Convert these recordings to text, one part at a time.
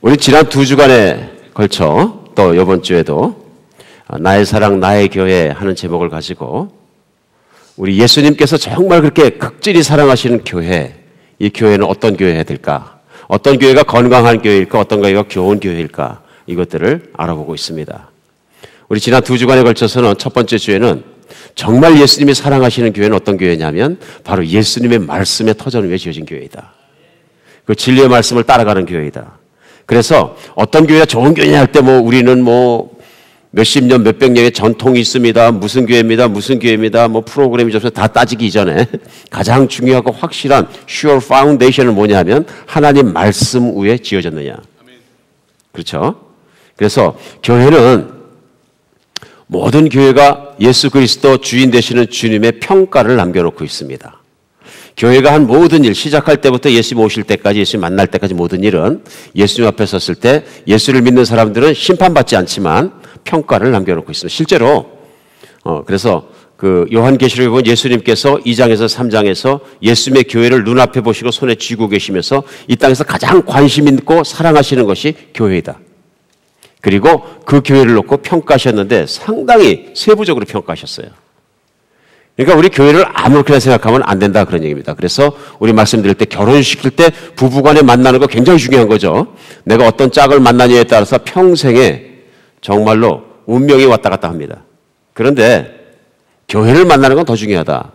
우리 지난 2주간에 걸쳐 또 이번 주에도 나의 사랑 나의 교회 하는 제목을 가지고 우리 예수님께서 정말 그렇게 극진히 사랑하시는 교회, 이 교회는 어떤 교회여야 될까? 어떤 교회가 건강한 교회일까? 어떤 교회가 좋은 교회일까? 이것들을 알아보고 있습니다. 우리 지난 2주간에 걸쳐서는 첫 번째 주에는 정말 예수님이 사랑하시는 교회는 어떤 교회냐면 바로 예수님의 말씀에 터전을 위해 지어진 교회이다. 그 진리의 말씀을 따라가는 교회이다. 그래서 어떤 교회가 좋은 교회냐 할 때 우리는 몇십 년, 몇백 년의 전통이 있습니다. 무슨 교회입니다. 무슨 교회입니다. 프로그램이 좀 다 따지기 이전에 가장 중요하고 확실한 sure foundation은 뭐냐 하면 하나님 말씀 위에 지어졌느냐. 그렇죠? 그래서 교회는 모든 교회가 예수 그리스도 주인 되시는 주님의 평가를 남겨놓고 있습니다. 교회가 한 모든 일, 시작할 때부터 예수님 오실 때까지, 예수님 만날 때까지 모든 일은 예수님 앞에 섰을 때 예수를 믿는 사람들은 심판받지 않지만 평가를 남겨놓고 있습니다. 실제로 그래서 그 요한계시록에 보면 예수님께서 2장에서 3장에서 예수님의 교회를 눈앞에 보시고 손에 쥐고 계시면서 이 땅에서 가장 관심 있고 사랑하시는 것이 교회이다. 그리고 그 교회를 놓고 평가하셨는데 상당히 세부적으로 평가하셨어요. 그러니까 우리 교회를 아무렇게나 생각하면 안 된다 그런 얘기입니다. 그래서 우리 말씀드릴 때 결혼시킬 때 부부간에 만나는 거 굉장히 중요한 거죠. 내가 어떤 짝을 만나냐에 따라서 평생에 정말로 운명이 왔다 갔다 합니다. 그런데 교회를 만나는 건 더 중요하다.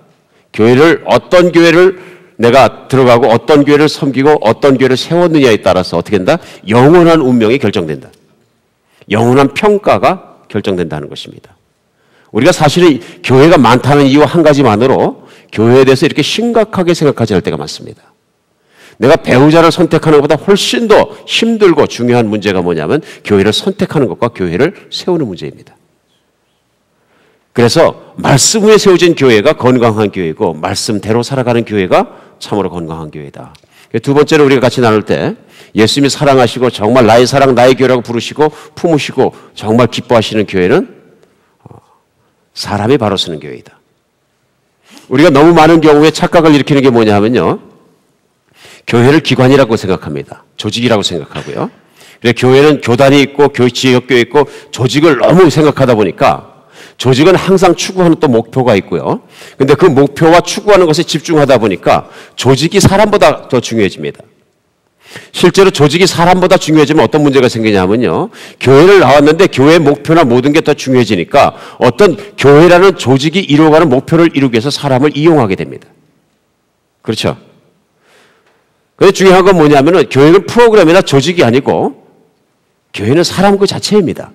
어떤 교회를 내가 들어가고 어떤 교회를 섬기고 어떤 교회를 세웠느냐에 따라서 어떻게 된다? 영원한 운명이 결정된다. 영원한 평가가 결정된다는 것입니다. 우리가 사실은 교회가 많다는 이유 한 가지만으로 교회에 대해서 이렇게 심각하게 생각하지 않을 때가 많습니다. 내가 배우자를 선택하는 것보다 훨씬 더 힘들고 중요한 문제가 뭐냐면 교회를 선택하는 것과 교회를 세우는 문제입니다. 그래서 말씀 위에 세워진 교회가 건강한 교회고 말씀대로 살아가는 교회가 참으로 건강한 교회다. 두 번째로 우리가 같이 나눌 때 예수님이 사랑하시고 정말 나의 사랑 나의 교회라고 부르시고 품으시고 정말 기뻐하시는 교회는 사람이 바로 서는 교회이다. 우리가 너무 많은 경우에 착각을 일으키는 게 뭐냐 하면요. 교회를 기관이라고 생각합니다. 조직이라고 생각하고요. 그래서 교회는 교단이 있고 지역교회 있고 조직을 너무 생각하다 보니까 조직은 항상 추구하는 또 목표가 있고요. 근데 그 목표와 추구하는 것에 집중하다 보니까 조직이 사람보다 더 중요해집니다. 실제로 조직이 사람보다 중요해지면 어떤 문제가 생기냐면요. 교회를 나왔는데 교회의 목표나 모든 게 더 중요해지니까 어떤 교회라는 조직이 이루어가는 목표를 이루기 위해서 사람을 이용하게 됩니다. 그렇죠? 근데 중요한 건 뭐냐면은 교회는 프로그램이나 조직이 아니고 교회는 사람 그 자체입니다.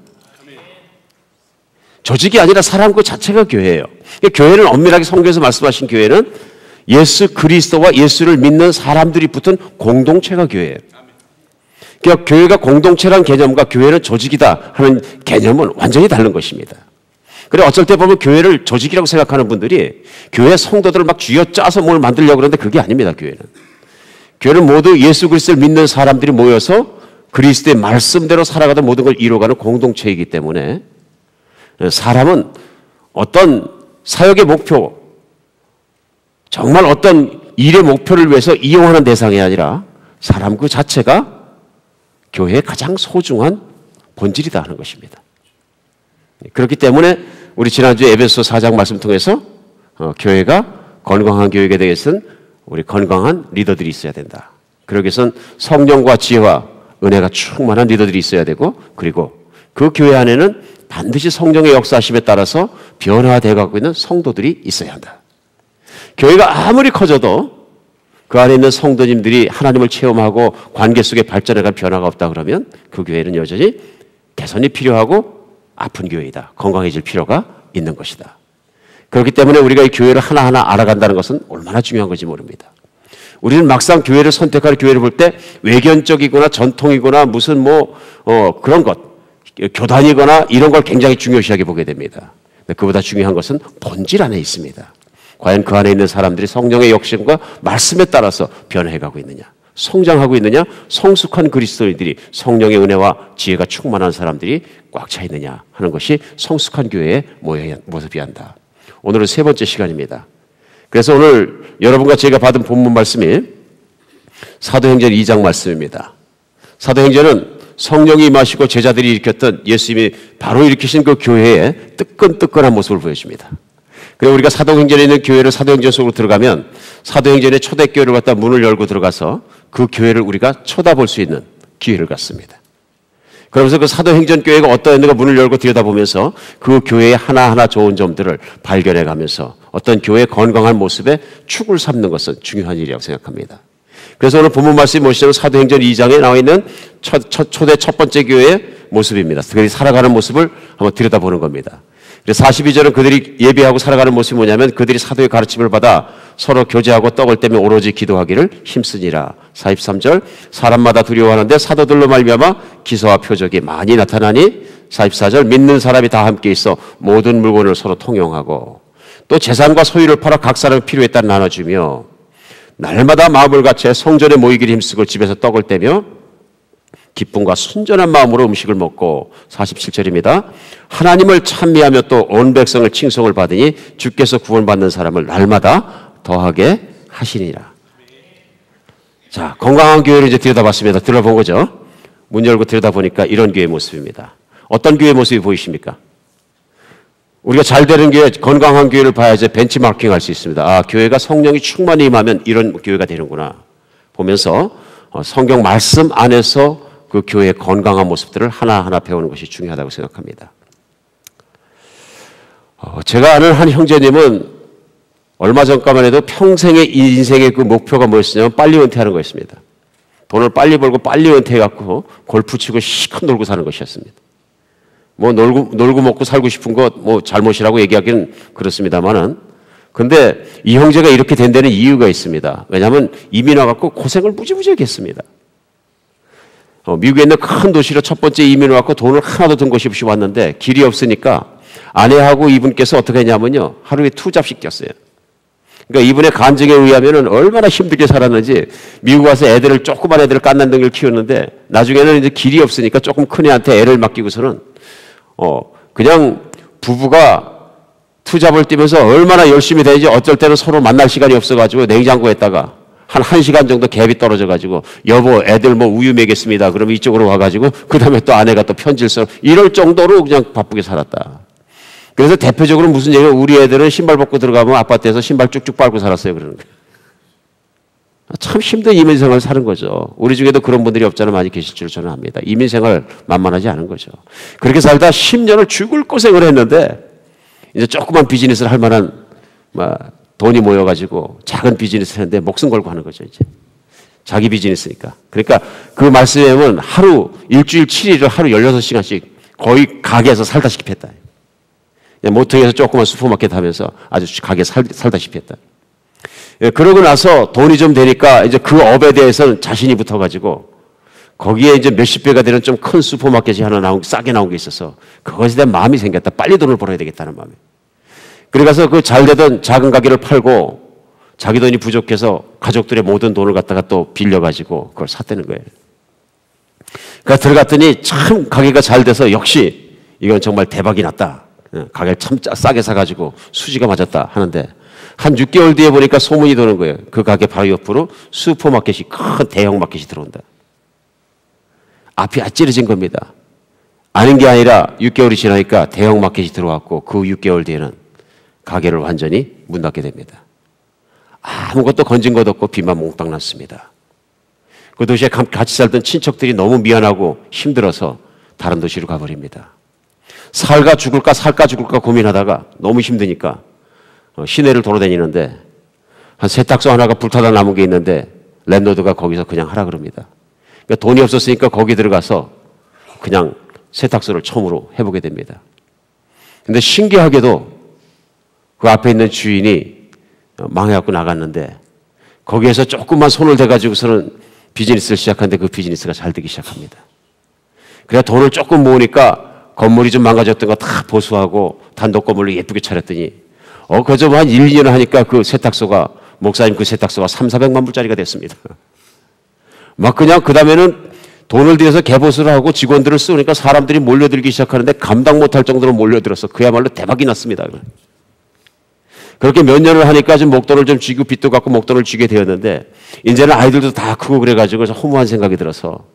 조직이 아니라 사람 그 자체가 교회예요. 교회는 엄밀하게 성경에서 말씀하신 교회는 예수 그리스도와 예수를 믿는 사람들이 붙은 공동체가 교회예요. 그러니까 교회가 공동체라는 개념과 교회는 조직이다 하는 개념은 완전히 다른 것입니다. 그래 어쩔 때 보면 교회를 조직이라고 생각하는 분들이 교회 성도들을 막 쥐어짜서 뭘 만들려고 그러는데 그게 아닙니다. 교회는 모두 예수 그리스도를 믿는 사람들이 모여서 그리스도의 말씀대로 살아가다 모든 걸 이루어가는 공동체이기 때문에 사람은 어떤 사역의 목표 정말 어떤 일의 목표를 위해서 이용하는 대상이 아니라 사람 그 자체가 교회의 가장 소중한 본질이다 하는 것입니다. 그렇기 때문에 우리 지난주에 에베소 4장 말씀 통해서 교회가 건강한 교회에 대해서는 우리 건강한 리더들이 있어야 된다. 그러기 위해서는 성령과 지혜와 은혜가 충만한 리더들이 있어야 되고 그리고 그 교회 안에는 반드시 성령의 역사하심에 따라서 변화되어 가고 있는 성도들이 있어야 한다. 교회가 아무리 커져도 그 안에 있는 성도님들이 하나님을 체험하고 관계 속에 발전해갈 변화가 없다 그러면 그 교회는 여전히 개선이 필요하고 아픈 교회이다. 건강해질 필요가 있는 것이다. 그렇기 때문에 우리가 이 교회를 하나하나 알아간다는 것은 얼마나 중요한 건지 모릅니다. 우리는 막상 교회를 선택할 교회를 볼 때 외견적이거나 전통이거나 무슨 그런 것, 교단이거나 이런 걸 굉장히 중요시하게 보게 됩니다. 그보다 중요한 것은 본질 안에 있습니다. 과연 그 안에 있는 사람들이 성령의 역심과 말씀에 따라서 변해가고 있느냐, 성장하고 있느냐, 성숙한 그리스도인들이 성령의 은혜와 지혜가 충만한 사람들이 꽉 차 있느냐 하는 것이 성숙한 교회의 모습이야 한다. 오늘은 세 번째 시간입니다. 그래서 오늘 여러분과 제가 받은 본문 말씀이 사도행전 2장 말씀입니다. 사도행전은 성령이 임하시고 제자들이 일으켰던 예수님이 바로 일으키신 그 교회의 뜨끈뜨끈한 모습을 보여줍니다. 그리고 우리가 사도행전에 있는 교회를 사도행전 속으로 들어가면 사도행전의 초대교회를 갖다 문을 열고 들어가서 그 교회를 우리가 쳐다볼 수 있는 기회를 갖습니다. 그러면서 그 사도행전 교회가 어떠했는가 문을 열고 들여다보면서 그 교회의 하나하나 좋은 점들을 발견해 가면서 어떤 교회의 건강한 모습에 축을 삼는 것은 중요한 일이라고 생각합니다. 그래서 오늘 본문 말씀이 뭐시냐면 사도행전 2장에 나와 있는 초대 첫 번째 교회의 모습입니다. 그들이 살아가는 모습을 한번 들여다보는 겁니다. 그래서 42절은 그들이 예배하고 살아가는 모습이 뭐냐면 그들이 사도의 가르침을 받아 서로 교제하고 떡을 떼며 오로지 기도하기를 힘쓰니라. 43절 사람마다 두려워하는데 사도들로 말미암아 기사와 표적이 많이 나타나니 44절 믿는 사람이 다 함께 있어 모든 물건을 서로 통용하고 또 재산과 소유를 팔아 각 사람 필요에 따라 나눠주며 날마다 마음을 같이 성전에 모이기를 힘쓰고 집에서 떡을 떼며 기쁨과 순전한 마음으로 음식을 먹고 47절입니다. 하나님을 찬미하며 또 온 백성을 칭송을 받으니 주께서 구원받는 사람을 날마다 더하게 하시니라. 자, 건강한 교회를 이제 들여다봤습니다. 들어본 거죠. 문 열고 들여다보니까 이런 교회 모습입니다. 어떤 교회 모습이 보이십니까? 우리가 잘 되는 교회, 건강한 교회를 봐야 이제 벤치마킹 할 수 있습니다. 아, 교회가 성령이 충만히 임하면 이런 교회가 되는구나 보면서 성경 말씀 안에서 그 교회의 건강한 모습들을 하나하나 배우는 것이 중요하다고 생각합니다. 제가 아는 한 형제님은 얼마 전까만 해도 평생의 인생의 그 목표가 뭐였냐면 빨리 은퇴하는 거였습니다. 돈을 빨리 벌고 빨리 은퇴해갖고 골프 치고 시컷 놀고 사는 것이었습니다. 뭐 놀고 먹고 살고 싶은 것 뭐 잘못이라고 얘기하기는 그렇습니다만은 근데 이 형제가 이렇게 된 데는 이유가 있습니다. 왜냐하면 이민 와갖고 고생을 무지무지하게 했습니다. 미국에 있는 큰 도시로 첫 번째 이민을 왔고 돈을 하나도 든 것이 없이 왔는데 길이 없으니까 아내하고 이분께서 어떻게 했냐면요. 하루에 2잡씩 꼈어요. 그러니까 이분의 간증에 의하면은 얼마나 힘들게 살았는지 미국 와서 애들을 조그만 애들을 깐난둥이를 키웠는데 나중에는 이제 길이 없으니까 조금 큰 애한테 애를 맡기고서는 그냥 부부가 투잡을 뛰면서 얼마나 열심히 되는지 어쩔 때는 서로 만날 시간이 없어가지고 냉장고에다가 한 1시간 정도 갭이 떨어져가지고 여보 애들 뭐 우유 먹겠습니다. 그러면 이쪽으로 와가지고 그 다음에 또 아내가 또 편지를 써 이럴 정도로 그냥 바쁘게 살았다. 그래서 대표적으로 무슨 얘기가 우리 애들은 신발 벗고 들어가면 아파트에서 신발 쭉쭉 빨고 살았어요. 그러는 거예요. 참 힘든 이민생활을 사는 거죠. 우리 중에도 그런 분들이 없잖아 많이 계실 줄 저는 압니다. 이민생활 만만하지 않은 거죠. 그렇게 살다 10년을 죽을 고생을 했는데 이제 조그만 비즈니스를 할 만한 돈이 모여가지고 작은 비즈니스를 했는데 목숨 걸고 하는 거죠. 이제 자기 비즈니스니까. 그러니까 그 말씀에 보면 하루 일주일 7일을 하루 16시간씩 거의 가게에서 살다시피 했다. 모퉁이에서 조그만 슈퍼마켓 하면서 아주 가게 살다시피 했다. 그러고 나서 돈이 좀 되니까 이제 그 업에 대해서는 자신이 붙어가지고 거기에 이제 몇십 배가 되는 좀 큰 슈퍼마켓이 하나 싸게 나온 게 있어서 그것에 대한 마음이 생겼다. 빨리 돈을 벌어야 되겠다는 마음에. 그래서 그 잘 되던 작은 가게를 팔고 자기 돈이 부족해서 가족들의 모든 돈을 갖다가 또 빌려가지고 그걸 샀다는 거예요. 그러니까 들어갔더니 참 가게가 잘 돼서 역시 이건 정말 대박이 났다. 가게를 참 싸게 사가지고 수지가 맞았다 하는데 한 6개월 뒤에 보니까 소문이 도는 거예요. 그 가게 바로 옆으로 슈퍼마켓이 큰 대형 마켓이 들어온다. 앞이 아찔해진 겁니다. 아는 게 아니라 6개월이 지나니까 대형 마켓이 들어왔고 그 6개월 뒤에는 가게를 완전히 문 닫게 됩니다. 아무것도 건진 것 없고 빚만 몽땅 났습니다. 그 도시에 같이 살던 친척들이 너무 미안하고 힘들어서 다른 도시로 가버립니다. 살까 죽을까 고민하다가 너무 힘드니까 시내를 돌아다니는데 한 세탁소 하나가 불타다 남은 게 있는데 랜로드가 거기서 그냥 하라 그럽니다. 그러니까 돈이 없었으니까 거기 들어가서 그냥 세탁소를 처음으로 해보게 됩니다. 근데 신기하게도 그 앞에 있는 주인이 망해갖고 나갔는데 거기에서 조금만 손을 대가지고서는 비즈니스를 시작하는데 그 비즈니스가 잘 되기 시작합니다. 그래야 돈을 조금 모으니까 건물이 좀 망가졌던 거 다 보수하고 단독 건물로 예쁘게 차렸더니 그저 한 1, 2년 하니까 그 세탁소가 목사님 그 세탁소가 300~400만 불짜리가 됐습니다. 막 그냥 그 다음에는 돈을 들여서 개보수를 하고 직원들을 쓰니까 사람들이 몰려들기 시작하는데 감당 못할 정도로 몰려들어서 그야말로 대박이 났습니다. 그렇게 몇 년을 하니까 좀 목돈을 좀 쥐고 빚도 갚고 목돈을 쥐게 되었는데 이제는 아이들도 다 크고 그래가지고 허무한 생각이 들어서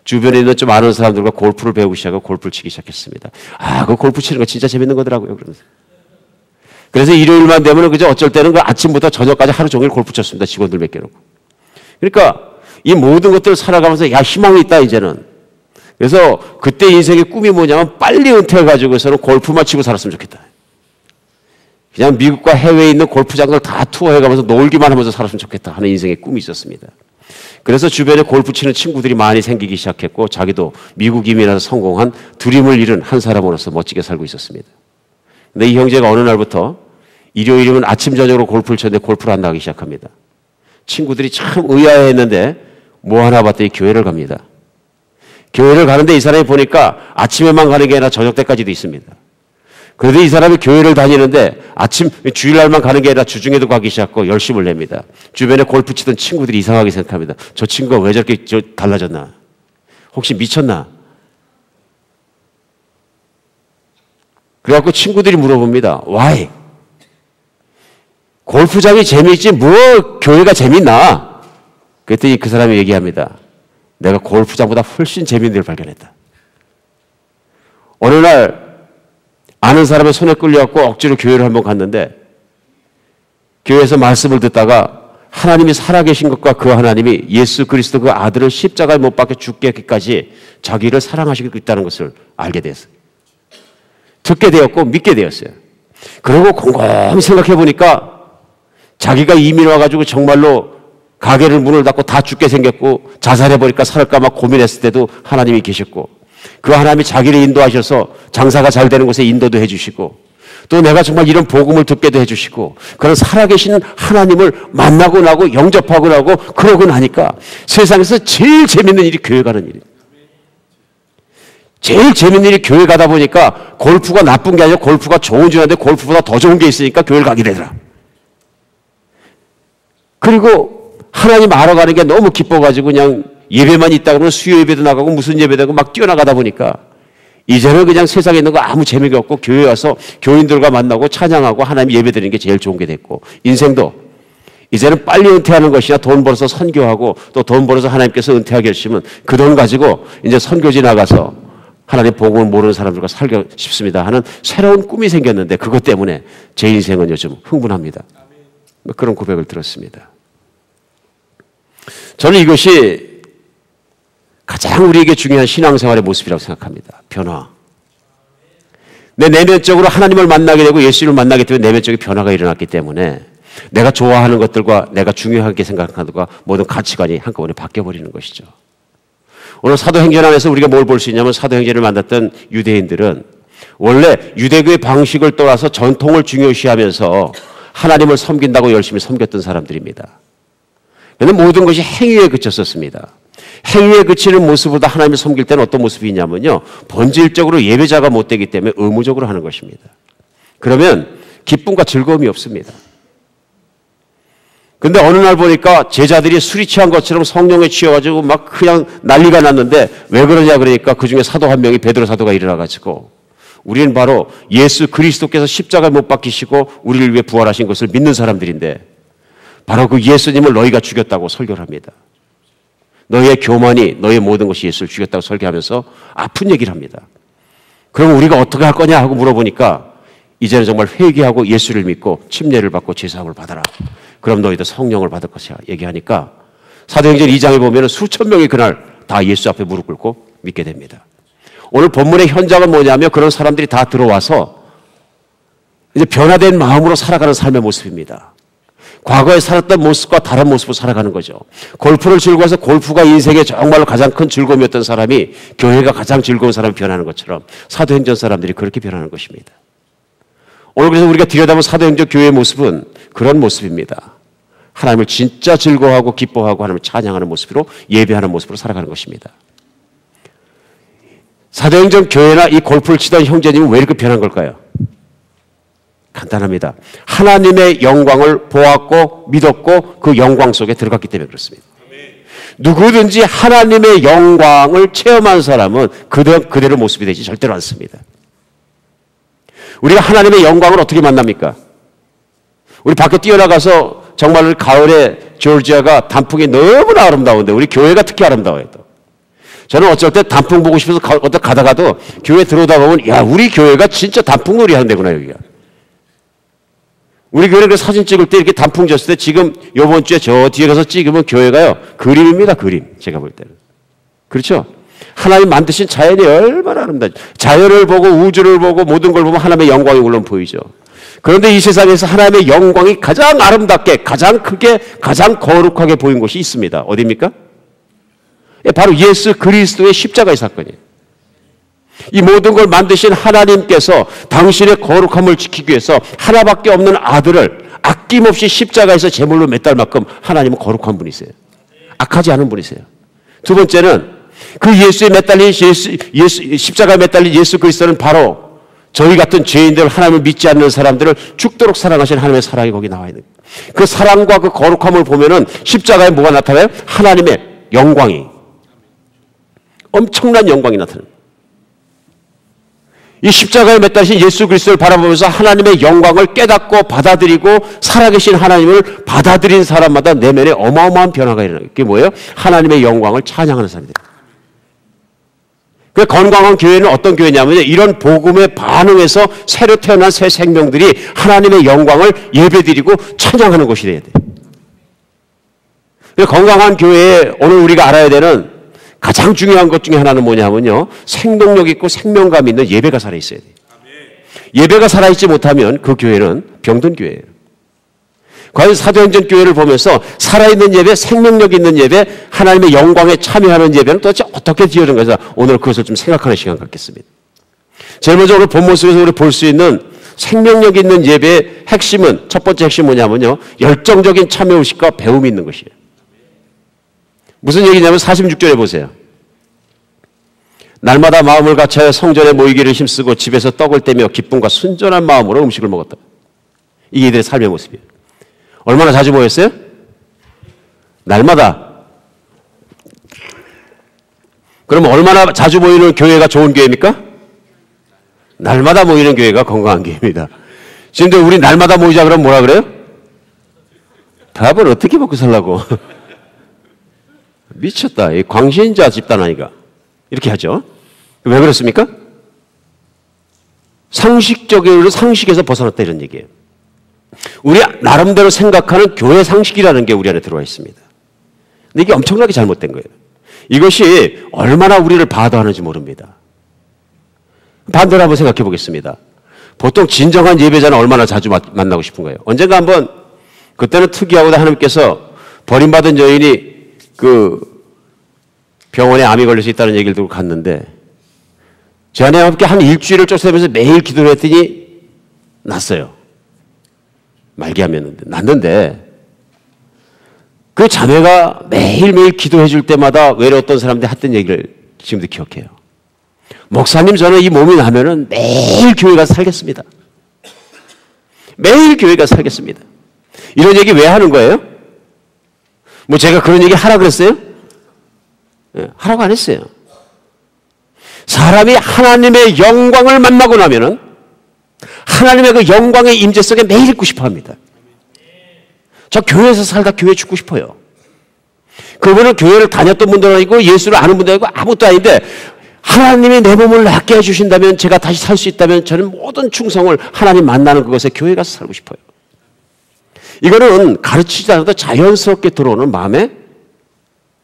주변에 있는 좀 아는 사람들과 골프를 배우기 시작하고 골프를 치기 시작했습니다. 그 골프 치는 거 진짜 재밌는 거더라고요. 그러면서. 그래서 일요일만 되면 그저 어쩔 때는 그 아침부터 저녁까지 하루 종일 골프 쳤습니다. 직원들 몇 개 놓고. 그러니까 이 모든 것들을 살아가면서 희망이 있다 이제는. 그래서 그때 인생의 꿈이 뭐냐면 빨리 은퇴해가지고서는 골프만 치고 살았으면 좋겠다. 그냥 미국과 해외에 있는 골프장들 다 투어해가면서 놀기만 하면서 살았으면 좋겠다 하는 인생의 꿈이 있었습니다. 그래서 주변에 골프 치는 친구들이 많이 생기기 시작했고 자기도 미국 이민에서 성공한 드림을 이룬 한 사람으로서 멋지게 살고 있었습니다. 근데 이 형제가 어느 날부터 일요일이면 아침 저녁으로 골프를 쳤는데 골프를 안 나가기 시작합니다. 친구들이 참 의아해했는데 뭐 하나 봤더니 교회를 갑니다. 교회를 가는데 이 사람이 보니까 아침에만 가는 게 아니라 저녁 때까지도 있습니다. 그런데 이 사람이 교회를 다니는데 아침 주일날만 가는 게 아니라 주중에도 가기 시작하고 열심을 냅니다. 주변에 골프 치던 친구들이 이상하게 생각합니다. 저 친구가 왜 저렇게 달라졌나? 혹시 미쳤나? 그래갖고 친구들이 물어봅니다. Why? 골프장이 재미있지 뭐 교회가 재밌나? 그랬더니 그 사람이 얘기합니다. 내가 골프장보다 훨씬 재미있는 걸 발견했다. 어느 날 아는 사람의 손에 끌려갖고 억지로 교회를 한번 갔는데 교회에서 말씀을 듣다가 하나님이 살아계신 것과 그 하나님이 예수 그리스도 그 아들을 십자가에 못 박혀 죽게까지 자기를 사랑하시고 있다는 것을 알게 됐어요. 듣게 되었고 믿게 되었어요. 그리고 곰곰이 생각해 보니까 자기가 이민 와가지고 정말로 가게를 문을 닫고 다 죽게 생겼고 자살해버릴까 살까 막 고민했을 때도 하나님이 계셨고 그 하나님이 자기를 인도하셔서 장사가 잘 되는 곳에 인도도 해주시고 또 내가 정말 이런 복음을 듣게도 해주시고 그런 살아계신 하나님을 만나고 나고 영접하고 나고 그러고 나니까 세상에서 제일 재밌는 일이 교회 가는 일이에요. 제일 재밌는 일이 교회 가다 보니까 골프가 나쁜 게 아니라 골프가 좋은 줄 알았는데 골프보다 더 좋은 게 있으니까 교회를 가게 되더라. 그리고 하나님 알아가는 게 너무 기뻐가지고 그냥 예배만 있다 그러면 수요 예배도 나가고 무슨 예배도 하고 막 뛰어나가다 보니까 이제는 그냥 세상에 있는 거 아무 재미가 없고 교회 와서 교인들과 만나고 찬양하고 하나님 예배 드리는 게 제일 좋은 게 됐고 인생도 이제는 빨리 은퇴하는 것이나 돈 벌어서 선교하고 또 돈 벌어서 하나님께서 은퇴하게 하시면 그 돈 가지고 이제 선교지 나가서 하나님 복음을 모르는 사람들과 살고 싶습니다 하는 새로운 꿈이 생겼는데 그것 때문에 제 인생은 요즘 흥분합니다. 그런 고백을 들었습니다. 저는 이것이 가장 우리에게 중요한 신앙생활의 모습이라고 생각합니다. 변화. 내 내면적으로 하나님을 만나게 되고 예수를 만나게 되면 내면적인 변화가 일어났기 때문에 내가 좋아하는 것들과 내가 중요하게 생각하는 것과 모든 가치관이 한꺼번에 바뀌어버리는 것이죠. 오늘 사도행전 안에서 우리가 뭘 볼 수 있냐면 사도행전을 만났던 유대인들은 원래 유대교의 방식을 떠나서 전통을 중요시하면서 하나님을 섬긴다고 열심히 섬겼던 사람들입니다. 그런데 모든 것이 행위에 그쳤었습니다. 행위에 그치는 모습보다 하나님을 섬길 때는 어떤 모습이 있냐면요. 본질적으로 예배자가 못 되기 때문에 의무적으로 하는 것입니다. 그러면 기쁨과 즐거움이 없습니다. 근데 어느 날 보니까 제자들이 술이 취한 것처럼 성령에 취해가지고 막 그냥 난리가 났는데 왜 그러냐 그러니까 그 중에 사도 한 명이 베드로 사도가 일어나가지고 우리는 바로 예수 그리스도께서 십자가에 못 박히시고 우리를 위해 부활하신 것을 믿는 사람들인데 바로 그 예수님을 너희가 죽였다고 설교를 합니다. 너희의 교만이 너희의 모든 것이 예수를 죽였다고 설교하면서 아픈 얘기를 합니다. 그럼 우리가 어떻게 할 거냐 하고 물어보니까 이제는 정말 회개하고 예수를 믿고 침례를 받고 제사함을 받아라. 그럼 너희도 성령을 받을 것이야 얘기하니까 사도행전 2장에 보면 수천 명이 그날 다 예수 앞에 무릎 꿇고 믿게 됩니다. 오늘 본문의 현장은 뭐냐면 그런 사람들이 다 들어와서 이제 변화된 마음으로 살아가는 삶의 모습입니다. 과거에 살았던 모습과 다른 모습으로 살아가는 거죠. 골프를 즐거워서 골프가 인생의 정말로 가장 큰 즐거움이었던 사람이 교회가 가장 즐거운 사람이 변하는 것처럼 사도행전 사람들이 그렇게 변하는 것입니다. 오늘 그래서 우리가 들여다본 사도행전 교회의 모습은 그런 모습입니다. 하나님을 진짜 즐거워하고 기뻐하고 하나님을 찬양하는 모습으로 예배하는 모습으로 살아가는 것입니다. 사도행전 교회나 이 골프를 치던 형제님은 왜 이렇게 변한 걸까요? 간단합니다. 하나님의 영광을 보았고 믿었고 그 영광 속에 들어갔기 때문에 그렇습니다. 누구든지 하나님의 영광을 체험한 사람은 그대로 모습이 되지 절대로 않습니다. 우리가 하나님의 영광을 어떻게 만납니까? 우리 밖에 뛰어나가서 정말 가을에 조지아가 단풍이 너무나 아름다운데 우리 교회가 특히 아름다워요. 또. 저는 어쩔 때 단풍 보고 싶어서 어디 가다가도 교회 들어오다 보면 야, 우리 교회가 진짜 단풍놀이 하는 데구나, 여기가. 우리 교회 그 사진 찍을 때 이렇게 단풍 졌을 때 지금 요번 주에 저 뒤에 가서 찍으면 교회가요, 그림입니다, 그림. 제가 볼 때는. 그렇죠? 하나님 만드신 자연이 얼마나 아름다워. 자연을 보고 우주를 보고 모든 걸 보면 하나님의 영광이 물론 보이죠. 그런데 이 세상에서 하나님의 영광이 가장 아름답게, 가장 크게, 가장 거룩하게 보인 곳이 있습니다. 어디입니까? 바로 예수 그리스도의 십자가의 사건이에요. 이 모든 걸 만드신 하나님께서 당신의 거룩함을 지키기 위해서 하나밖에 없는 아들을 아낌없이 십자가에서 제물로 맷달 만큼 하나님은 거룩한 분이세요. 악하지 않은 분이세요. 두 번째는 그 예수에 매달린 십자가에 매달린 예수 그리스도는 바로 저희 같은 죄인들, 하나님을 믿지 않는 사람들을 죽도록 사랑하신 하나님의 사랑이 거기 나와 있는 거예요. 그 사랑과 그 거룩함을 보면은 십자가에 뭐가 나타나요? 하나님의 영광이, 엄청난 영광이 나타납니다. 이 십자가에 매달리신 예수 그리스도를 바라보면서 하나님의 영광을 깨닫고 받아들이고 살아계신 하나님을 받아들인 사람마다 내면에 어마어마한 변화가 일어나요. 그게 뭐예요? 하나님의 영광을 찬양하는 사람들이에요. 그 건강한 교회는 어떤 교회냐면요, 이런 복음에 반응해서 새로 태어난 새 생명들이 하나님의 영광을 예배드리고 찬양하는 곳이 돼야 돼요. 건강한 교회에 오늘 우리가 알아야 되는 가장 중요한 것 중에 하나는 뭐냐면요, 생동력 있고 생명감 있는 예배가 살아있어야 돼요. 예배가 살아있지 못하면 그 교회는 병든 교회예요. 과연 사도행전 교회를 보면서 살아있는 예배, 생명력 있는 예배, 하나님의 영광에 참여하는 예배는 도대체 어떻게 지어진 것인가, 오늘 그것을 좀 생각하는 시간 갖겠습니다. 제일 먼저 오늘 본문 속에서 우리 볼 수 있는 생명력 있는 예배의 핵심은, 첫 번째 핵심은 뭐냐면요, 열정적인 참여의식과 배움이 있는 것이에요. 무슨 얘기냐면 46절에 보세요. 날마다 마음을 같이하여 성전에 모이기를 힘쓰고 집에서 떡을 떼며 기쁨과 순전한 마음으로 음식을 먹었다. 이게 이들의 삶의 모습이에요. 얼마나 자주 모였어요? 날마다. 그럼 얼마나 자주 모이는 교회가 좋은 교회입니까? 날마다 모이는 교회가 건강한 교회입니다. 지금 우리 날마다 모이자 그러면 뭐라 그래요? 밥을 어떻게 먹고 살라고? 미쳤다. 이 광신자 집단 아니가. 이렇게 하죠. 왜 그렇습니까? 상식적으로 상식에서 벗어났다 이런 얘기예요. 우리 나름대로 생각하는 교회 상식이라는 게 우리 안에 들어와 있습니다. 근데 이게 엄청나게 잘못된 거예요. 이것이 얼마나 우리를 바더하는지 모릅니다. 반대로 한번 생각해 보겠습니다. 보통 진정한 예배자는 얼마나 자주 만나고 싶은 거예요. 언젠가 한번, 그때는 특이하고도 하나님께서 버림받은 여인이 그 병원에 암이 걸릴 수 있다는 얘기를 듣고 갔는데, 제 아내와 함께 한 일주일을 쫓아다니면서 매일 기도를 했더니 났어요. 말기암이었는데, 났는데, 그 자매가 매일매일 기도해 줄 때마다 외로웠던 사람들이 했던 얘기를 지금도 기억해요. 목사님, 저는 이 몸이 나면은 매일 교회 가서 살겠습니다. 매일 교회 가서 살겠습니다. 이런 얘기 왜 하는 거예요? 뭐 제가 그런 얘기 하라 그랬어요? 네, 하라고 안 했어요. 사람이 하나님의 영광을 만나고 나면은 하나님의 그 영광의 임재 속에 매일 있고 싶어 합니다. 저 교회에서 살다 교회 죽고 싶어요. 그분은 교회를 다녔던 분도 아니고 예수를 아는 분도 아니고 아무것도 아닌데, 하나님이 내 몸을 낫게 해주신다면, 제가 다시 살 수 있다면 저는 모든 충성을 하나님 만나는 그것에 교회 가서 살고 싶어요. 이거는 가르치지 않아도 자연스럽게 들어오는 마음의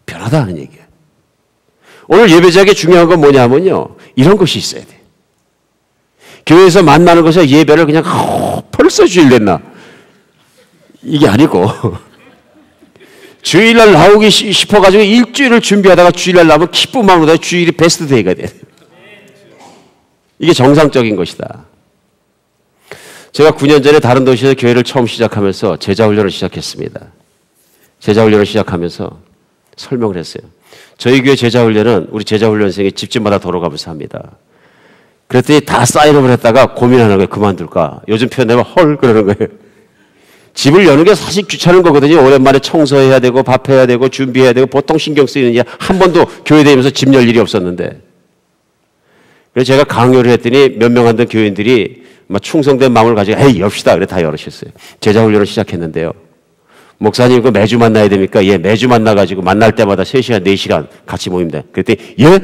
변화다 하는 얘기예요. 오늘 예배자에게 중요한 건 뭐냐면요, 이런 것이 있어야 돼. 교회에서 만나는 것에 예배를 그냥 벌써 주일 됐나, 이게 아니고 주일날 나오기 싶어가지고 일주일을 준비하다가 주일날 나오면 기쁜 마음으로 주일이 베스트 데이가 돼. 이게 정상적인 것이다. 제가 9년 전에 다른 도시에서 교회를 처음 시작하면서 제자훈련을 시작했습니다. 제자훈련을 시작하면서 설명을 했어요. 저희 교회 제자훈련은 우리 제자훈련생이 집집마다 돌아가면서 합니다. 그랬더니 다 사인업을 했다가 고민하는 거예요. 그만둘까? 요즘 표현하면 헐 그러는 거예요. 집을 여는 게 사실 귀찮은 거거든요. 오랜만에 청소해야 되고 밥해야 되고 준비해야 되고 보통 신경 쓰이는 일, 한 번도 교회 다니면서 집 열 일이 없었는데, 그래서 제가 강요를 했더니 몇 명 안 된 교인들이 막 충성된 마음을 가지고 에이 엽시다 그래 다 열으셨어요. 제자훈련을 시작했는데요. 목사님 이거 매주 만나야 됩니까? 예, 매주 만나가지고 만날 때마다 3시간, 4시간 같이 모입니다. 그랬더니 예?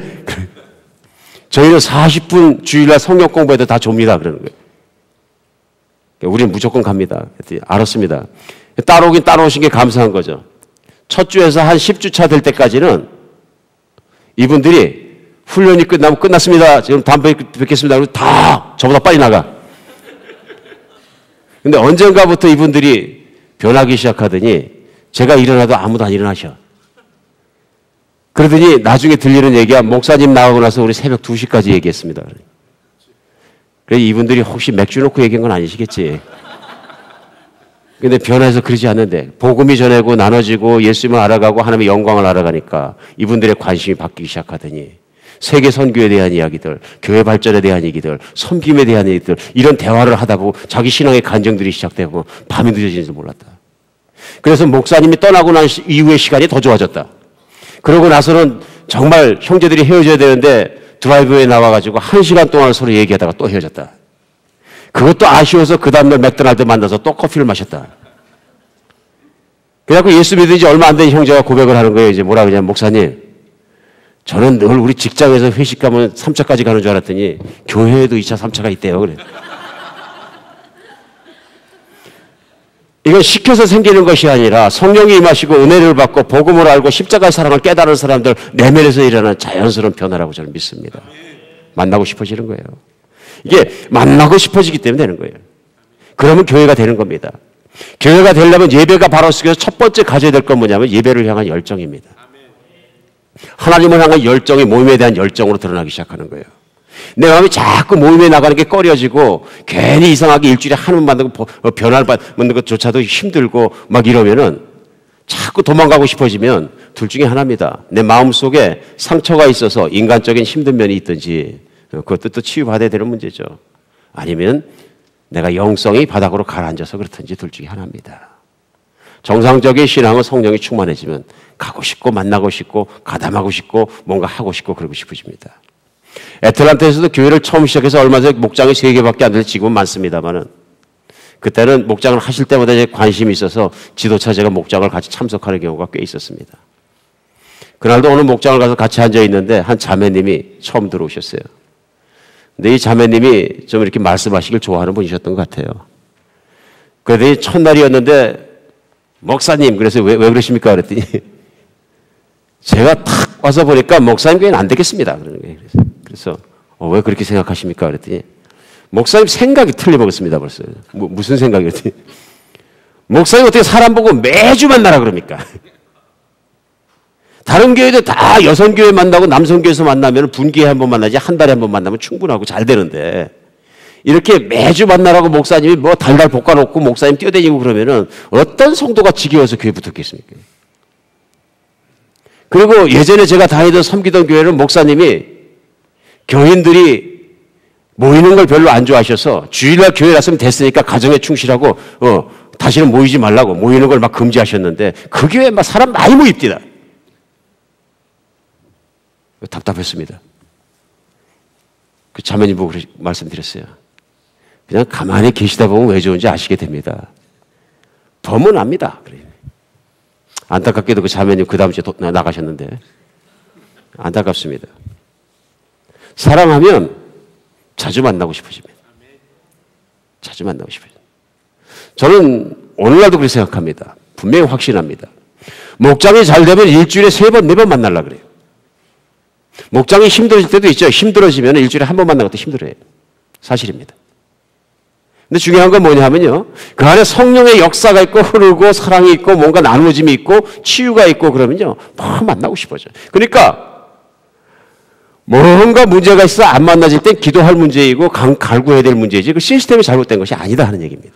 저희는 40분 주일날 성경 공부해도 다 줍니다. 그러는 거예요. 우리는 무조건 갑니다. 그랬더니 알았습니다. 따라오긴 따라오신 게 감사한 거죠. 첫 주에서 한 10주 차 될 때까지는 이분들이 훈련이 끝나면 끝났습니다. 지금 다음번에 뵙겠습니다. 그리고 다 저보다 빨리 나가. 근데 언젠가부터 이분들이 변하기 시작하더니 제가 일어나도 아무도 안 일어나셔. 그러더니 나중에 들리는 얘기야, 목사님 나가고 나서 우리 새벽 2시까지 얘기했습니다. 그래서 이분들이 혹시 맥주 놓고 얘기한 건 아니시겠지. 근데 변해서 그러지 않는데 복음이 전하고 나눠지고 예수님을 알아가고 하나님의 영광을 알아가니까 이분들의 관심이 바뀌기 시작하더니 세계 선교에 대한 이야기들, 교회 발전에 대한 얘기들, 섬김에 대한 얘기들, 이런 대화를 하다 보고 자기 신앙의 간증들이 시작되고 밤이 늦어지는 줄 몰랐다. 그래서 목사님이 떠나고 난 이후의 시간이 더 좋아졌다. 그러고 나서는 정말 형제들이 헤어져야 되는데 드라이브에 나와가지고 1시간 동안 서로 얘기하다가 또 헤어졌다. 그것도 아쉬워서 그 다음날 맥도날드 만나서 또 커피를 마셨다. 그래갖고 예수 믿은 지 얼마 안 된 형제가 고백을 하는 거예요. 이제 뭐라 그러냐면, 목사님, 저는 늘 우리 직장에서 회식 가면 3차까지 가는 줄 알았더니 교회에도 2차, 3차가 있대요. 그래. 이건 시켜서 생기는 것이 아니라 성령이 임하시고 은혜를 받고 복음을 알고 십자가의 사랑을 깨달은 사람들 내면에서 일어나는 자연스러운 변화라고 저는 믿습니다. 만나고 싶어지는 거예요. 이게 만나고 싶어지기 때문에 되는 거예요. 그러면 교회가 되는 겁니다. 교회가 되려면 예배가 바로 속에서 첫 번째 가져야 될 건 뭐냐면 예배를 향한 열정입니다. 하나님을 향한 열정이 모임에 대한 열정으로 드러나기 시작하는 거예요. 내 마음이 자꾸 모임에 나가는 게 꺼려지고 괜히 이상하게 일주일에 한 번 만나고 변화를 받는 것조차도 힘들고 막 이러면은 자꾸 도망가고 싶어지면 둘 중에 하나입니다. 내 마음속에 상처가 있어서 인간적인 힘든 면이 있든지 그것도 또 치유받아야 되는 문제죠. 아니면 내가 영성이 바닥으로 가라앉아서 그렇든지 둘 중에 하나입니다. 정상적인 신앙은 성령이 충만해지면 가고 싶고 만나고 싶고 가담하고 싶고 뭔가 하고 싶고 그러고 싶어집니다. 애틀란타에서도 교회를 처음 시작해서 얼마 전에 목장이 3개밖에 안 돼서 지금은 많습니다만은 그때는 목장을 하실 때마다 관심이 있어서 지도차 제가 목장을 같이 참석하는 경우가 꽤 있었습니다. 그날도 오늘 목장을 가서 같이 앉아 있는데 한 자매님이 처음 들어오셨어요. 근데 이 자매님이 좀 이렇게 말씀하시길 좋아하는 분이셨던 것 같아요. 그랬더니 첫날이었는데 목사님, 그래서 왜 그러십니까? 그랬더니 제가 탁 와서 보니까 목사님 교회는 안 되겠습니다. 그러는 거예요. 그래서 왜 그렇게 생각하십니까? 그랬더니 목사님 생각이 틀려먹었습니다. 벌써. 무슨 생각이? 그랬더니 목사님 어떻게 사람 보고 매주 만나라 그럽니까? 다른 교회도 다 여성교회 만나고 남성교회에서 만나면 분기에 한 번 만나지 한 달에 한 번 만나면 충분하고 잘 되는데 이렇게 매주 만나라고 목사님이 뭐 달달 볶아놓고 목사님 뛰어다니고 그러면은 어떤 성도가 지겨워서 교회 붙었겠습니까? 그리고 예전에 제가 다니던 섬기던 교회는 목사님이 교인들이 모이는 걸 별로 안 좋아하셔서 주일날 교회 갔으면 됐으니까 가정에 충실하고 다시는 모이지 말라고 모이는 걸 막 금지하셨는데 그 교회에 막 사람 많이 모입니다. 답답했습니다. 그 자매님 보고 말씀드렸어요. 그냥 가만히 계시다 보면 왜 좋은지 아시게 됩니다. 범은 압니다. 안타깝게도 그 자매님 그 다음 주에 나가셨는데 안타깝습니다. 사랑하면 자주 만나고 싶어집니다. 자주 만나고 싶어집니다. 저는 오늘날도 그렇게 생각합니다. 분명히 확신합니다. 목장이 잘 되면 일주일에 3번, 4번 만나려고 그래요. 목장이 힘들어질 때도 있죠. 힘들어지면 일주일에 한 번 만나는 것도 힘들어요. 사실입니다. 근데 중요한 건 뭐냐 하면요. 그 안에 성령의 역사가 있고 흐르고 사랑이 있고 뭔가 나누어짐이 있고 치유가 있고 그러면요. 막 만나고 싶어져요. 그러니까 뭔가 문제가 있어 안 만나질 땐 기도할 문제이고 갈구해야 될 문제이지 그 시스템이 잘못된 것이 아니다 하는 얘기입니다.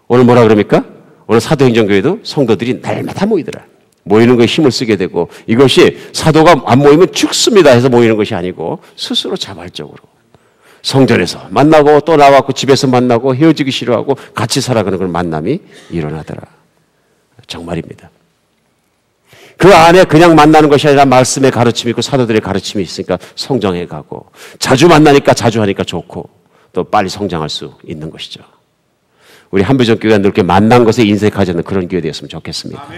오늘 뭐라 그럽니까? 오늘 사도행전교회도 성도들이 날마다 모이더라. 모이는 거에 힘을 쓰게 되고 이것이 사도가 안 모이면 죽습니다 해서 모이는 것이 아니고 스스로 자발적으로 성전에서 만나고 또 나와서 집에서 만나고 헤어지기 싫어하고 같이 살아가는 그런 만남이 일어나더라. 정말입니다. 그 안에 그냥 만나는 것이 아니라 말씀의 가르침이 있고 사도들의 가르침이 있으니까 성장해 가고 자주 만나니까 자주 하니까 좋고 또 빨리 성장할 수 있는 것이죠. 우리 한부전교회가 늘 이렇게 만난 것에 인색하지 않는 그런 교회 되었으면 좋겠습니다.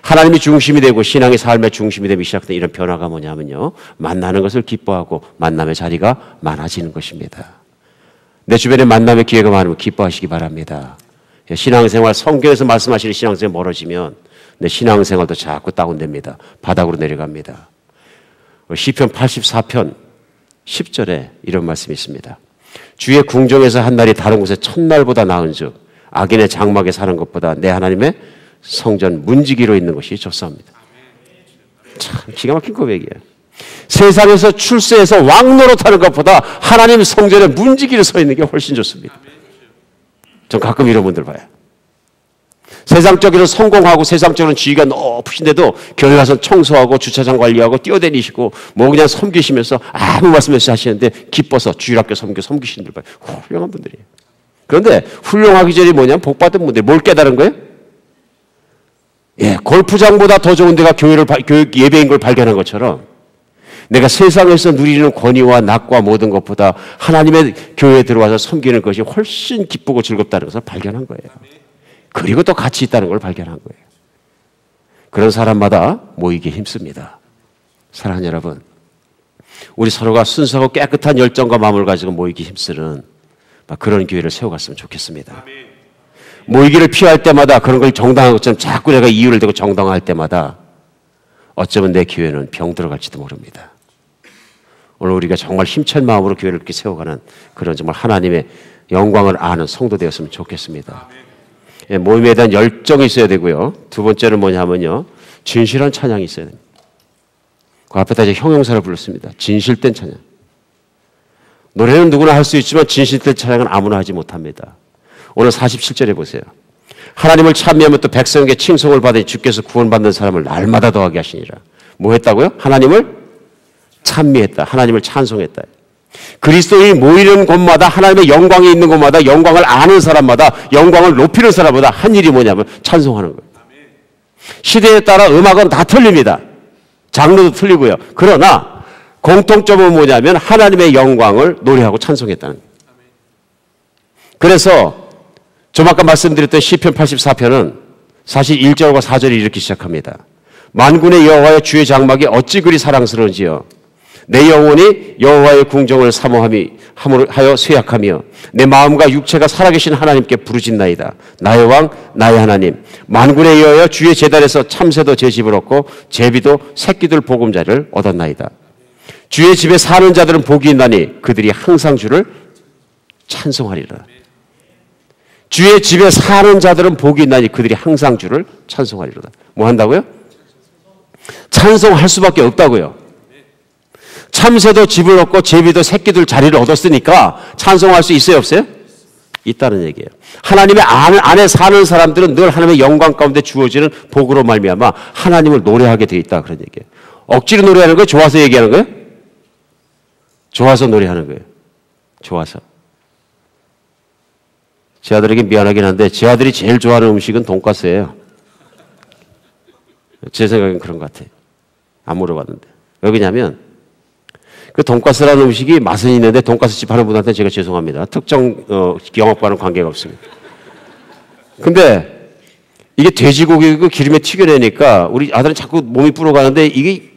하나님이 중심이 되고 신앙의 삶의 중심이 되기 시작된 이런 변화가 뭐냐면요, 만나는 것을 기뻐하고 만남의 자리가 많아지는 것입니다. 내 주변에 만남의 기회가 많으면 기뻐하시기 바랍니다. 신앙생활, 성경에서 말씀하시는 신앙생활 멀어지면 내 신앙생활도 자꾸 다운됩니다. 바닥으로 내려갑니다. 시편 84편 10절에 이런 말씀이 있습니다. 주의 궁정에서 한 날이 다른 곳에 첫날보다 나은즉 악인의 장막에 사는 것보다 내 하나님의 성전 문지기로 있는 것이 좋사옵니다. 참 기가 막힌 고백이에요. 세상에서 출세해서 왕노릇하는 것보다 하나님 성전에 문지기로 서 있는 게 훨씬 좋습니다. 전 가끔 이런 분들 봐요. 세상적으로는 성공하고 세상적으로는 지위가 높으신데도 교회 가서 청소하고 주차장 관리하고 뛰어다니시고 뭐 그냥 섬기시면서 아무 말씀 없이 하시는데 기뻐서 주일학교 섬기시는 분들 봐요. 훌륭한 분들이에요. 그런데 훌륭하기 전에 뭐냐면 복받은 분들이 뭘 깨달은 거예요? 예, 골프장보다 더 좋은 데가 교회 예배인 걸 발견한 것처럼 내가 세상에서 누리는 권위와 낙과 모든 것보다 하나님의 교회에 들어와서 섬기는 것이 훨씬 기쁘고 즐겁다는 것을 발견한 거예요. 그리고 또 가치 있다는 걸 발견한 거예요. 그런 사람마다 모이기 힘씁니다. 사랑하는 여러분, 우리 서로가 순수하고 깨끗한 열정과 마음을 가지고 모이기 힘쓰는 그런 교회를 세워갔으면 좋겠습니다. 모이기를 피할 때마다 그런 걸 정당한 것처럼 자꾸 내가 이유를 대고 정당화할 때마다 어쩌면 내 교회는 병 들어갈지도 모릅니다. 오늘 우리가 정말 힘찬 마음으로 교회를 이렇게 세워가는 그런 정말 하나님의 영광을 아는 성도 되었으면 좋겠습니다. 예, 모임에 대한 열정이 있어야 되고요. 두 번째는 뭐냐면요, 진실한 찬양이 있어야 됩니다. 그 앞에다 이제 형용사를 불렀습니다. 진실된 찬양. 노래는 누구나 할 수 있지만 진실된 찬양은 아무나 하지 못합니다. 오늘 47절에 보세요. 하나님을 찬미하면 또 백성에게 칭송을 받으니 주께서 구원받는 사람을 날마다 더하게 하시니라. 뭐 했다고요? 하나님을 찬미했다. 하나님을 찬송했다. 그리스도인이 모이는 곳마다 하나님의 영광이 있는 곳마다 영광을 아는 사람마다 영광을 높이는 사람마다 한 일이 뭐냐면 찬송하는 거예요. 시대에 따라 음악은 다 틀립니다. 장르도 틀리고요. 그러나 공통점은 뭐냐면 하나님의 영광을 노래하고 찬송했다는 거예요. 그래서 좀 아까 말씀드렸던 시편 84편은 사실 1절과 4절이 이렇게 시작합니다. 만군의 여호와의 주의 장막이 어찌 그리 사랑스러운지요. 내 영혼이 여호와의 궁정을 사모하여 쇠약하며 내 마음과 육체가 살아계신 하나님께 부르짖나이다. 나의 왕 나의 하나님, 만군의 여호와 주의 제단에서 참새도 제 집을 얻고 제비도 새끼들 보금자리를 얻었나이다. 주의 집에 사는 자들은 복이 있나니 그들이 항상 주를 찬송하리라. 주의 집에 사는 자들은 복이 있나니 그들이 항상 주를 찬송하리라. 뭐 한다고요? 찬송할 수밖에 없다고요. 참새도 집을 얻고 제비도 새끼들 자리를 얻었으니까 찬송할 수 있어요, 없어요? 있다는 얘기예요. 하나님의 안에 사는 사람들은 늘 하나님의 영광 가운데 주어지는 복으로 말미암아 하나님을 노래하게 되어 있다, 그런 얘기예요. 억지로 노래하는 거예요? 좋아서 얘기하는 거예요? 좋아서 노래하는 거예요. 좋아서. 제 아들에게 미안하긴 한데 제 아들이 제일 좋아하는 음식은 돈가스예요. 제 생각엔 그런 것 같아요. 안 물어봤는데. 왜 그러냐면 그 돈가스라는 음식이 맛은 있는데 돈가스집 하는 분한테 제가 죄송합니다. 특정 영업과는 관계가 없습니다. 근데 이게 돼지고기 그 기름에 튀겨내니까 우리 아들은 자꾸 몸이 불어가는데 이게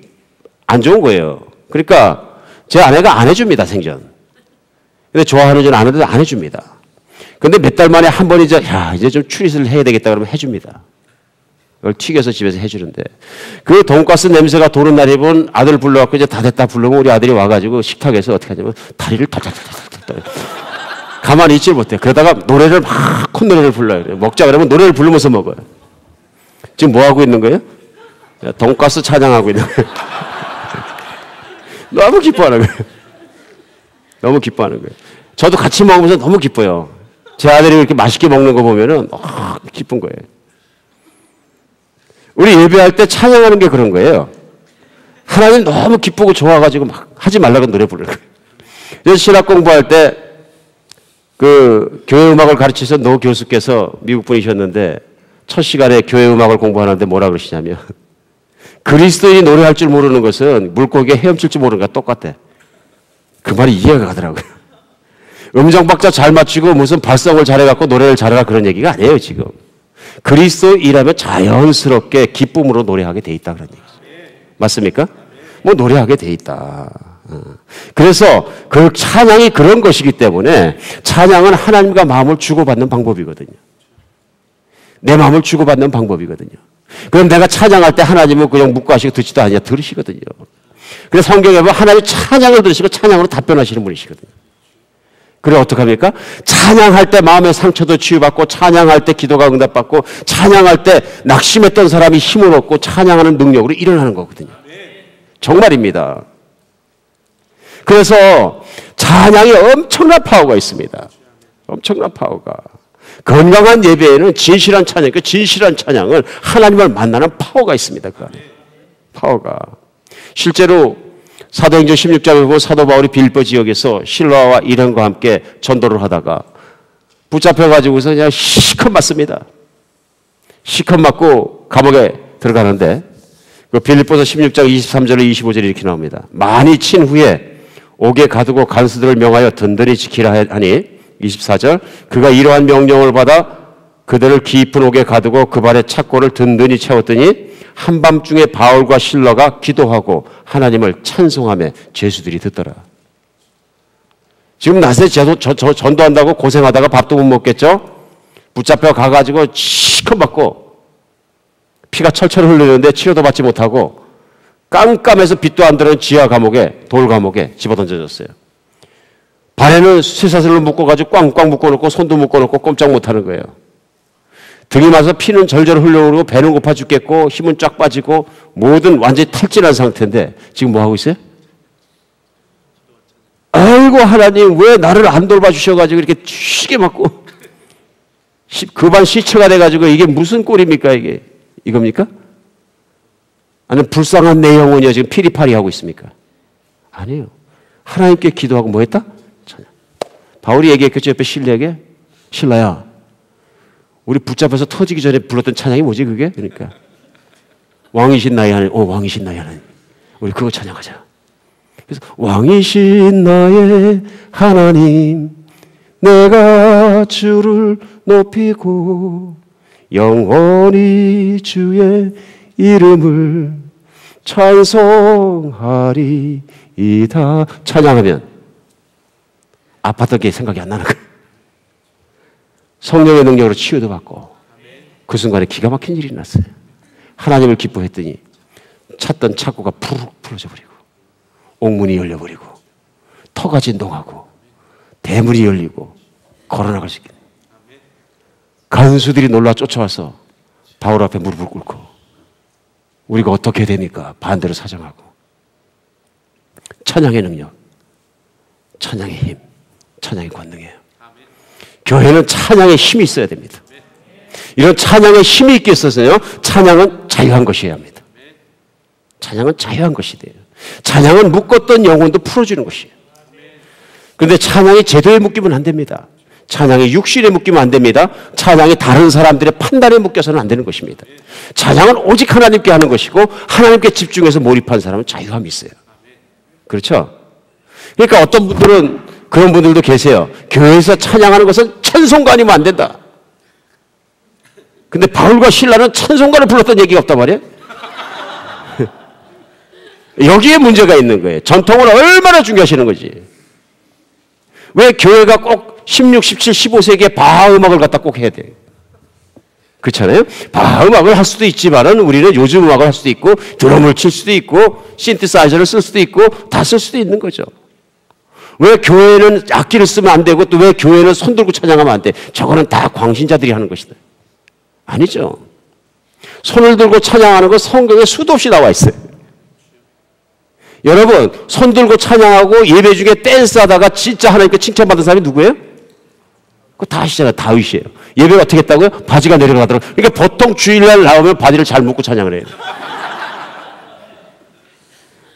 안 좋은 거예요. 그러니까 제 아내가 안 해줍니다, 생전. 근데 좋아하는 줄 아는데도 안 해줍니다. 근데 몇 달 만에 한 번 이제 좀 추리를 해야 되겠다 그러면 해줍니다. 그걸 튀겨서 집에서 해주는데 그 돈가스 냄새가 도는 날이 본 아들 불러갖고 이제 다 됐다 부르면 우리 아들이 와가지고 식탁에서 어떻게 하냐면 다리를 탈탈탈탈탈 가만히 있질 못해. 그러다가 노래를 막 콧노래를 불러요. 먹자 그러면 노래를 부르면서 먹어요. 지금 뭐 하고 있는 거예요? 돈가스 찬양하고 있는 거예요. 너무 기뻐하는 거예요. 너무 기뻐하는 거예요. 저도 같이 먹으면서 너무 기뻐요. 제 아들이 이렇게 맛있게 먹는 거 보면은 기쁜 거예요. 우리 예배할 때 찬양하는 게 그런 거예요. 하나님 너무 기쁘고 좋아가지고 막 하지 말라고 노래 부르는 거예요. 신학 공부할 때 그 교회 음악을 가르치던 노 교수께서 미국 분이셨는데 첫 시간에 교회 음악을 공부하는데 뭐라 그러시냐면 그리스도인이 노래할 줄 모르는 것은 물고기에 헤엄칠 줄 모르는 것과 똑같아. 그 말이 이해가 가더라고요. 음정박자 잘 맞추고 무슨 발성을 잘해갖고 노래를 잘해라 그런 얘기가 아니에요, 지금. 그리스도인이라면 자연스럽게 기쁨으로 노래하게 돼 있다 그런 얘기죠. 맞습니까? 뭐 노래하게 돼 있다. 그래서 그 찬양이 그런 것이기 때문에 찬양은 하나님과 마음을 주고받는 방법이거든요. 내 마음을 주고받는 방법이거든요. 그럼 내가 찬양할 때 하나님은 그냥 묵고 하시고 듣지도 않냐 들으시거든요. 그래서 성경에 보면 하나님 찬양을 들으시고 찬양으로 답변하시는 분이시거든요. 그래 어떡합니까? 찬양할 때 마음의 상처도 치유받고 찬양할 때 기도가 응답받고 찬양할 때 낙심했던 사람이 힘을 얻고 찬양하는 능력으로 일어나는 거거든요. 정말입니다. 그래서 찬양이 엄청난 파워가 있습니다. 엄청난 파워가. 건강한 예배에는 진실한 찬양, 그 진실한 찬양은 하나님을 만나는 파워가 있습니다. 그 안에. 파워가. 실제로 사도행전 16장에 보면 사도 바울이 빌립보 지역에서 실라와 일행과 함께 전도를 하다가 붙잡혀가지고서 그냥 시컷 맞습니다. 시컷 맞고 감옥에 들어가는데 그 빌립보서 16장 23절에 25절에 이렇게 나옵니다. 많이 친 후에 옥에 가두고 간수들을 명하여 든든히 지키라 하니 24절 그가 이러한 명령을 받아 그들을 깊은 옥에 가두고 그 발에 착고를 든든히 채웠더니 한밤중에 바울과 실라가 기도하고 하나님을 찬송하며 죄수들이 듣더라. 지금 낮에 전도한다고 고생하다가 밥도 못 먹겠죠? 붙잡혀 가가지고 시컷 맞고 피가 철철 흘리는데 치료도 받지 못하고 깜깜해서 빛도 안 들어오는 지하 감옥에 돌 감옥에 집어던져졌어요. 발에는 쇠사슬로 묶어가지고 꽝꽝 묶어놓고 손도 묶어놓고 꼼짝 못하는 거예요. 등이 맞아서 피는 절절 흘러오르고 배는 고파 죽겠고 힘은 쫙 빠지고 모든 완전히 탈진한 상태인데 지금 뭐 하고 있어요? 아이고 하나님 왜 나를 안 돌봐주셔가지고 이렇게 쉬게 맞고 그반 시체가 돼가지고 이게 무슨 꼴입니까 이게 이겁니까? 아니면 불쌍한 내 영혼이요 지금 피리파리 하고 있습니까? 아니에요. 하나님께 기도하고 뭐 했다? 찬양. 바울이 얘기했겠죠 옆에 신라에게 신라야 우리 붙잡아서 터지기 전에 불렀던 찬양이 뭐지 그게? 그러니까 왕이신 나의 하나님 왕이신 나의 하나님 우리 그거 찬양하자. 그래서 왕이신 나의 하나님 내가 주를 높이고 영원히 주의 이름을 찬송하리이다. 찬양하면 아팠던 게 생각이 안 나는 거예요. 성령의 능력으로 치유도 받고 그 순간에 기가 막힌 일이 났어요. 하나님을 기뻐했더니 찾던 착고가 푹 풀어져 버리고 옥문이 열려버리고 터가 진동하고 대문이 열리고 걸어나갈 수 있게 간수들이 놀라 쫓아와서 바울 앞에 무릎을 꿇고 우리가 어떻게 됩니까? 반대로 사정하고 찬양의 능력, 찬양의 힘, 찬양의 권능이에요. 교회는 찬양의 힘이 있어야 됩니다. 이런 찬양의 힘이 있게 있어서요 찬양은 자유한 것이어야 합니다. 찬양은 자유한 것이 돼요. 찬양은 묶었던 영혼도 풀어주는 것이에요. 그런데 찬양이 제도에 묶이면 안 됩니다. 찬양이 육신에 묶이면 안 됩니다. 찬양이 다른 사람들의 판단에 묶여서는 안 되는 것입니다. 찬양은 오직 하나님께 하는 것이고 하나님께 집중해서 몰입한 사람은 자유함이 있어요. 그렇죠? 그러니까 어떤 분들은 그런 분들도 계세요. 교회에서 찬양하는 것은 찬송가 아니면 안 된다. 근데 바울과 실라는 찬송가를 불렀던 얘기가 없단 말이에요. 여기에 문제가 있는 거예요. 전통을 얼마나 중요하시는 거지. 왜 교회가 꼭 16, 17, 15세기에 바하 음악을 갖다 꼭 해야 돼요. 그렇잖아요? 바하 음악을 할 수도 있지만은 우리는 요즘 음악을 할 수도 있고 드럼을 칠 수도 있고 신티사이저를 쓸 수도 있고 다 쓸 수도 있는 거죠. 왜 교회는 악기를 쓰면 안 되고 또 왜 교회는 손 들고 찬양하면 안 돼? 저거는 다 광신자들이 하는 것이다. 아니죠. 손을 들고 찬양하는 건 성경에 수도 없이 나와 있어요. 여러분 손 들고 찬양하고 예배 중에 댄스하다가 진짜 하나님께 칭찬받은 사람이 누구예요? 그거 다 아시잖아요. 다윗이에요. 예배가 어떻게 했다고요? 바지가 내려가더라고요. 그러니까 보통 주일날 나오면 바지를 잘 묶고 찬양을 해요.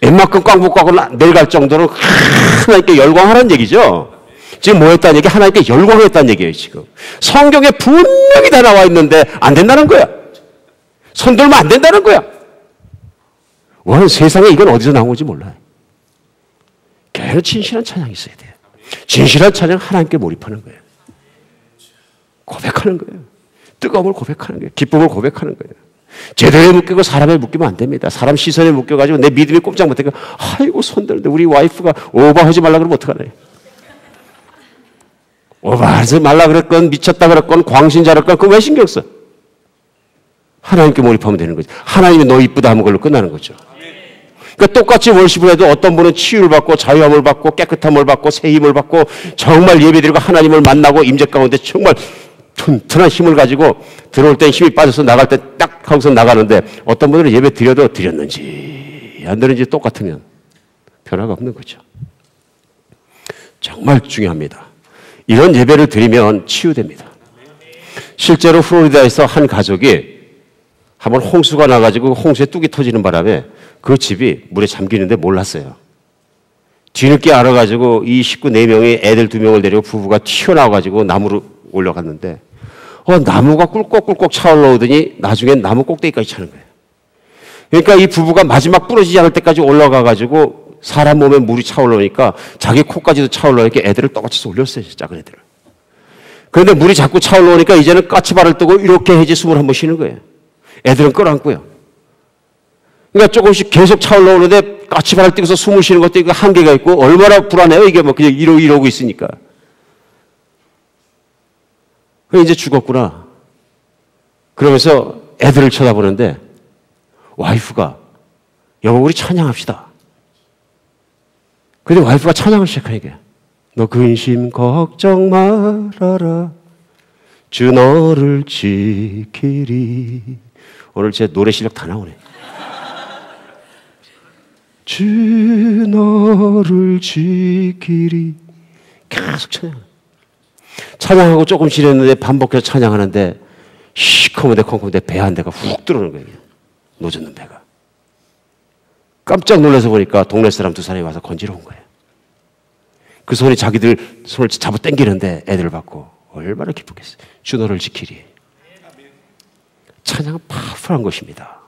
웬만큼 꽉 묶고 하고 내려갈 정도로 하나님께 열광하라는 얘기죠. 지금 뭐 했다는 얘기? 하나님께 열광했다는 얘기예요. 지금 성경에 분명히 다 나와 있는데 안 된다는 거야. 손 들면 안 된다는 거야. 와, 세상에 이건 어디서 나온 건지 몰라요. 교회는 진실한 찬양이 있어야 돼요. 진실한 찬양 하나님께 몰입하는 거예요. 고백하는 거예요. 뜨거움을 고백하는 거예요. 기쁨을 고백하는 거예요. 제도에 묶이고 사람에 묶이면 안 됩니다. 사람 시선에 묶여가지고 내 믿음이 꼼짝 못하니까 아이고 손들는데 우리 와이프가 오버하지 말라 그러면 어떡하나요? 오버하지 말라 그랬건 미쳤다 그랬건 광신자 그랬건 그거 왜 신경 써? 하나님께 몰입하면 되는 거죠. 하나님이 너 이쁘다 하면 그걸로 끝나는 거죠. 그러니까 똑같이 월십을 해도 어떤 분은 치유를 받고 자유함을 받고 깨끗함을 받고 새 힘을 받고 정말 예배드리고 하나님을 만나고 임재 가운데 정말 튼튼한 힘을 가지고 들어올 땐 힘이 빠져서 나갈 때 딱 하고서 나가는데 어떤 분들은 예배 드려도 드렸는지 안 드렸는지 똑같으면 변화가 없는 거죠. 정말 중요합니다. 이런 예배를 드리면 치유됩니다. 실제로 플로리다에서 한 가족이 한번 홍수가 나가지고 홍수에 뚝이 터지는 바람에 그 집이 물에 잠기는데 몰랐어요. 뒤늦게 알아가지고 이 식구 4명이 애들 2명을 데리고 부부가 튀어나와가지고 나무로 올라갔는데 나무가 꿀꺽꿀꺽 차올라오더니 나중엔 나무 꼭대기까지 차는 거예요. 그러니까 이 부부가 마지막 부러지지 않을 때까지 올라가가지고 사람 몸에 물이 차올라오니까 자기 코까지도 차올라오니까 애들을 떠받쳐서 올렸어요. 작은 애들을. 그런데 물이 자꾸 차올라오니까 이제는 까치발을 뜨고 이렇게 해야지 숨을 한번 쉬는 거예요. 애들은 끌어안고요. 그러니까 조금씩 계속 차올라오는데 까치발을 띄고서 숨을 쉬는 것도 이거 한계가 있고 얼마나 불안해요. 이게 뭐 그냥 이러고 있으니까. 이제 죽었구나. 그러면서 애들을 쳐다보는데 와이프가 여보 우리 찬양합시다. 근데 와이프가 찬양을 시작하니까 너 근심 걱정 말아라 주 너를 지키리. 오늘 제 노래 실력 다 나오네. 주 너를 지키리. 계속 찬양하고 조금 지냈는데 반복해서 찬양하는데 시커먼데 콩콩한데 배 한 대가 훅 들어오는 거예요. 노젓는 배가. 깜짝 놀라서 보니까 동네 사람 2사람이 와서 건지러 온 거예요. 그 손이 자기들 손을 잡아 당기는데 애들을 받고 얼마나 기쁘겠어요. 주 너를 지키리. 찬양은 파워풀한 것입니다.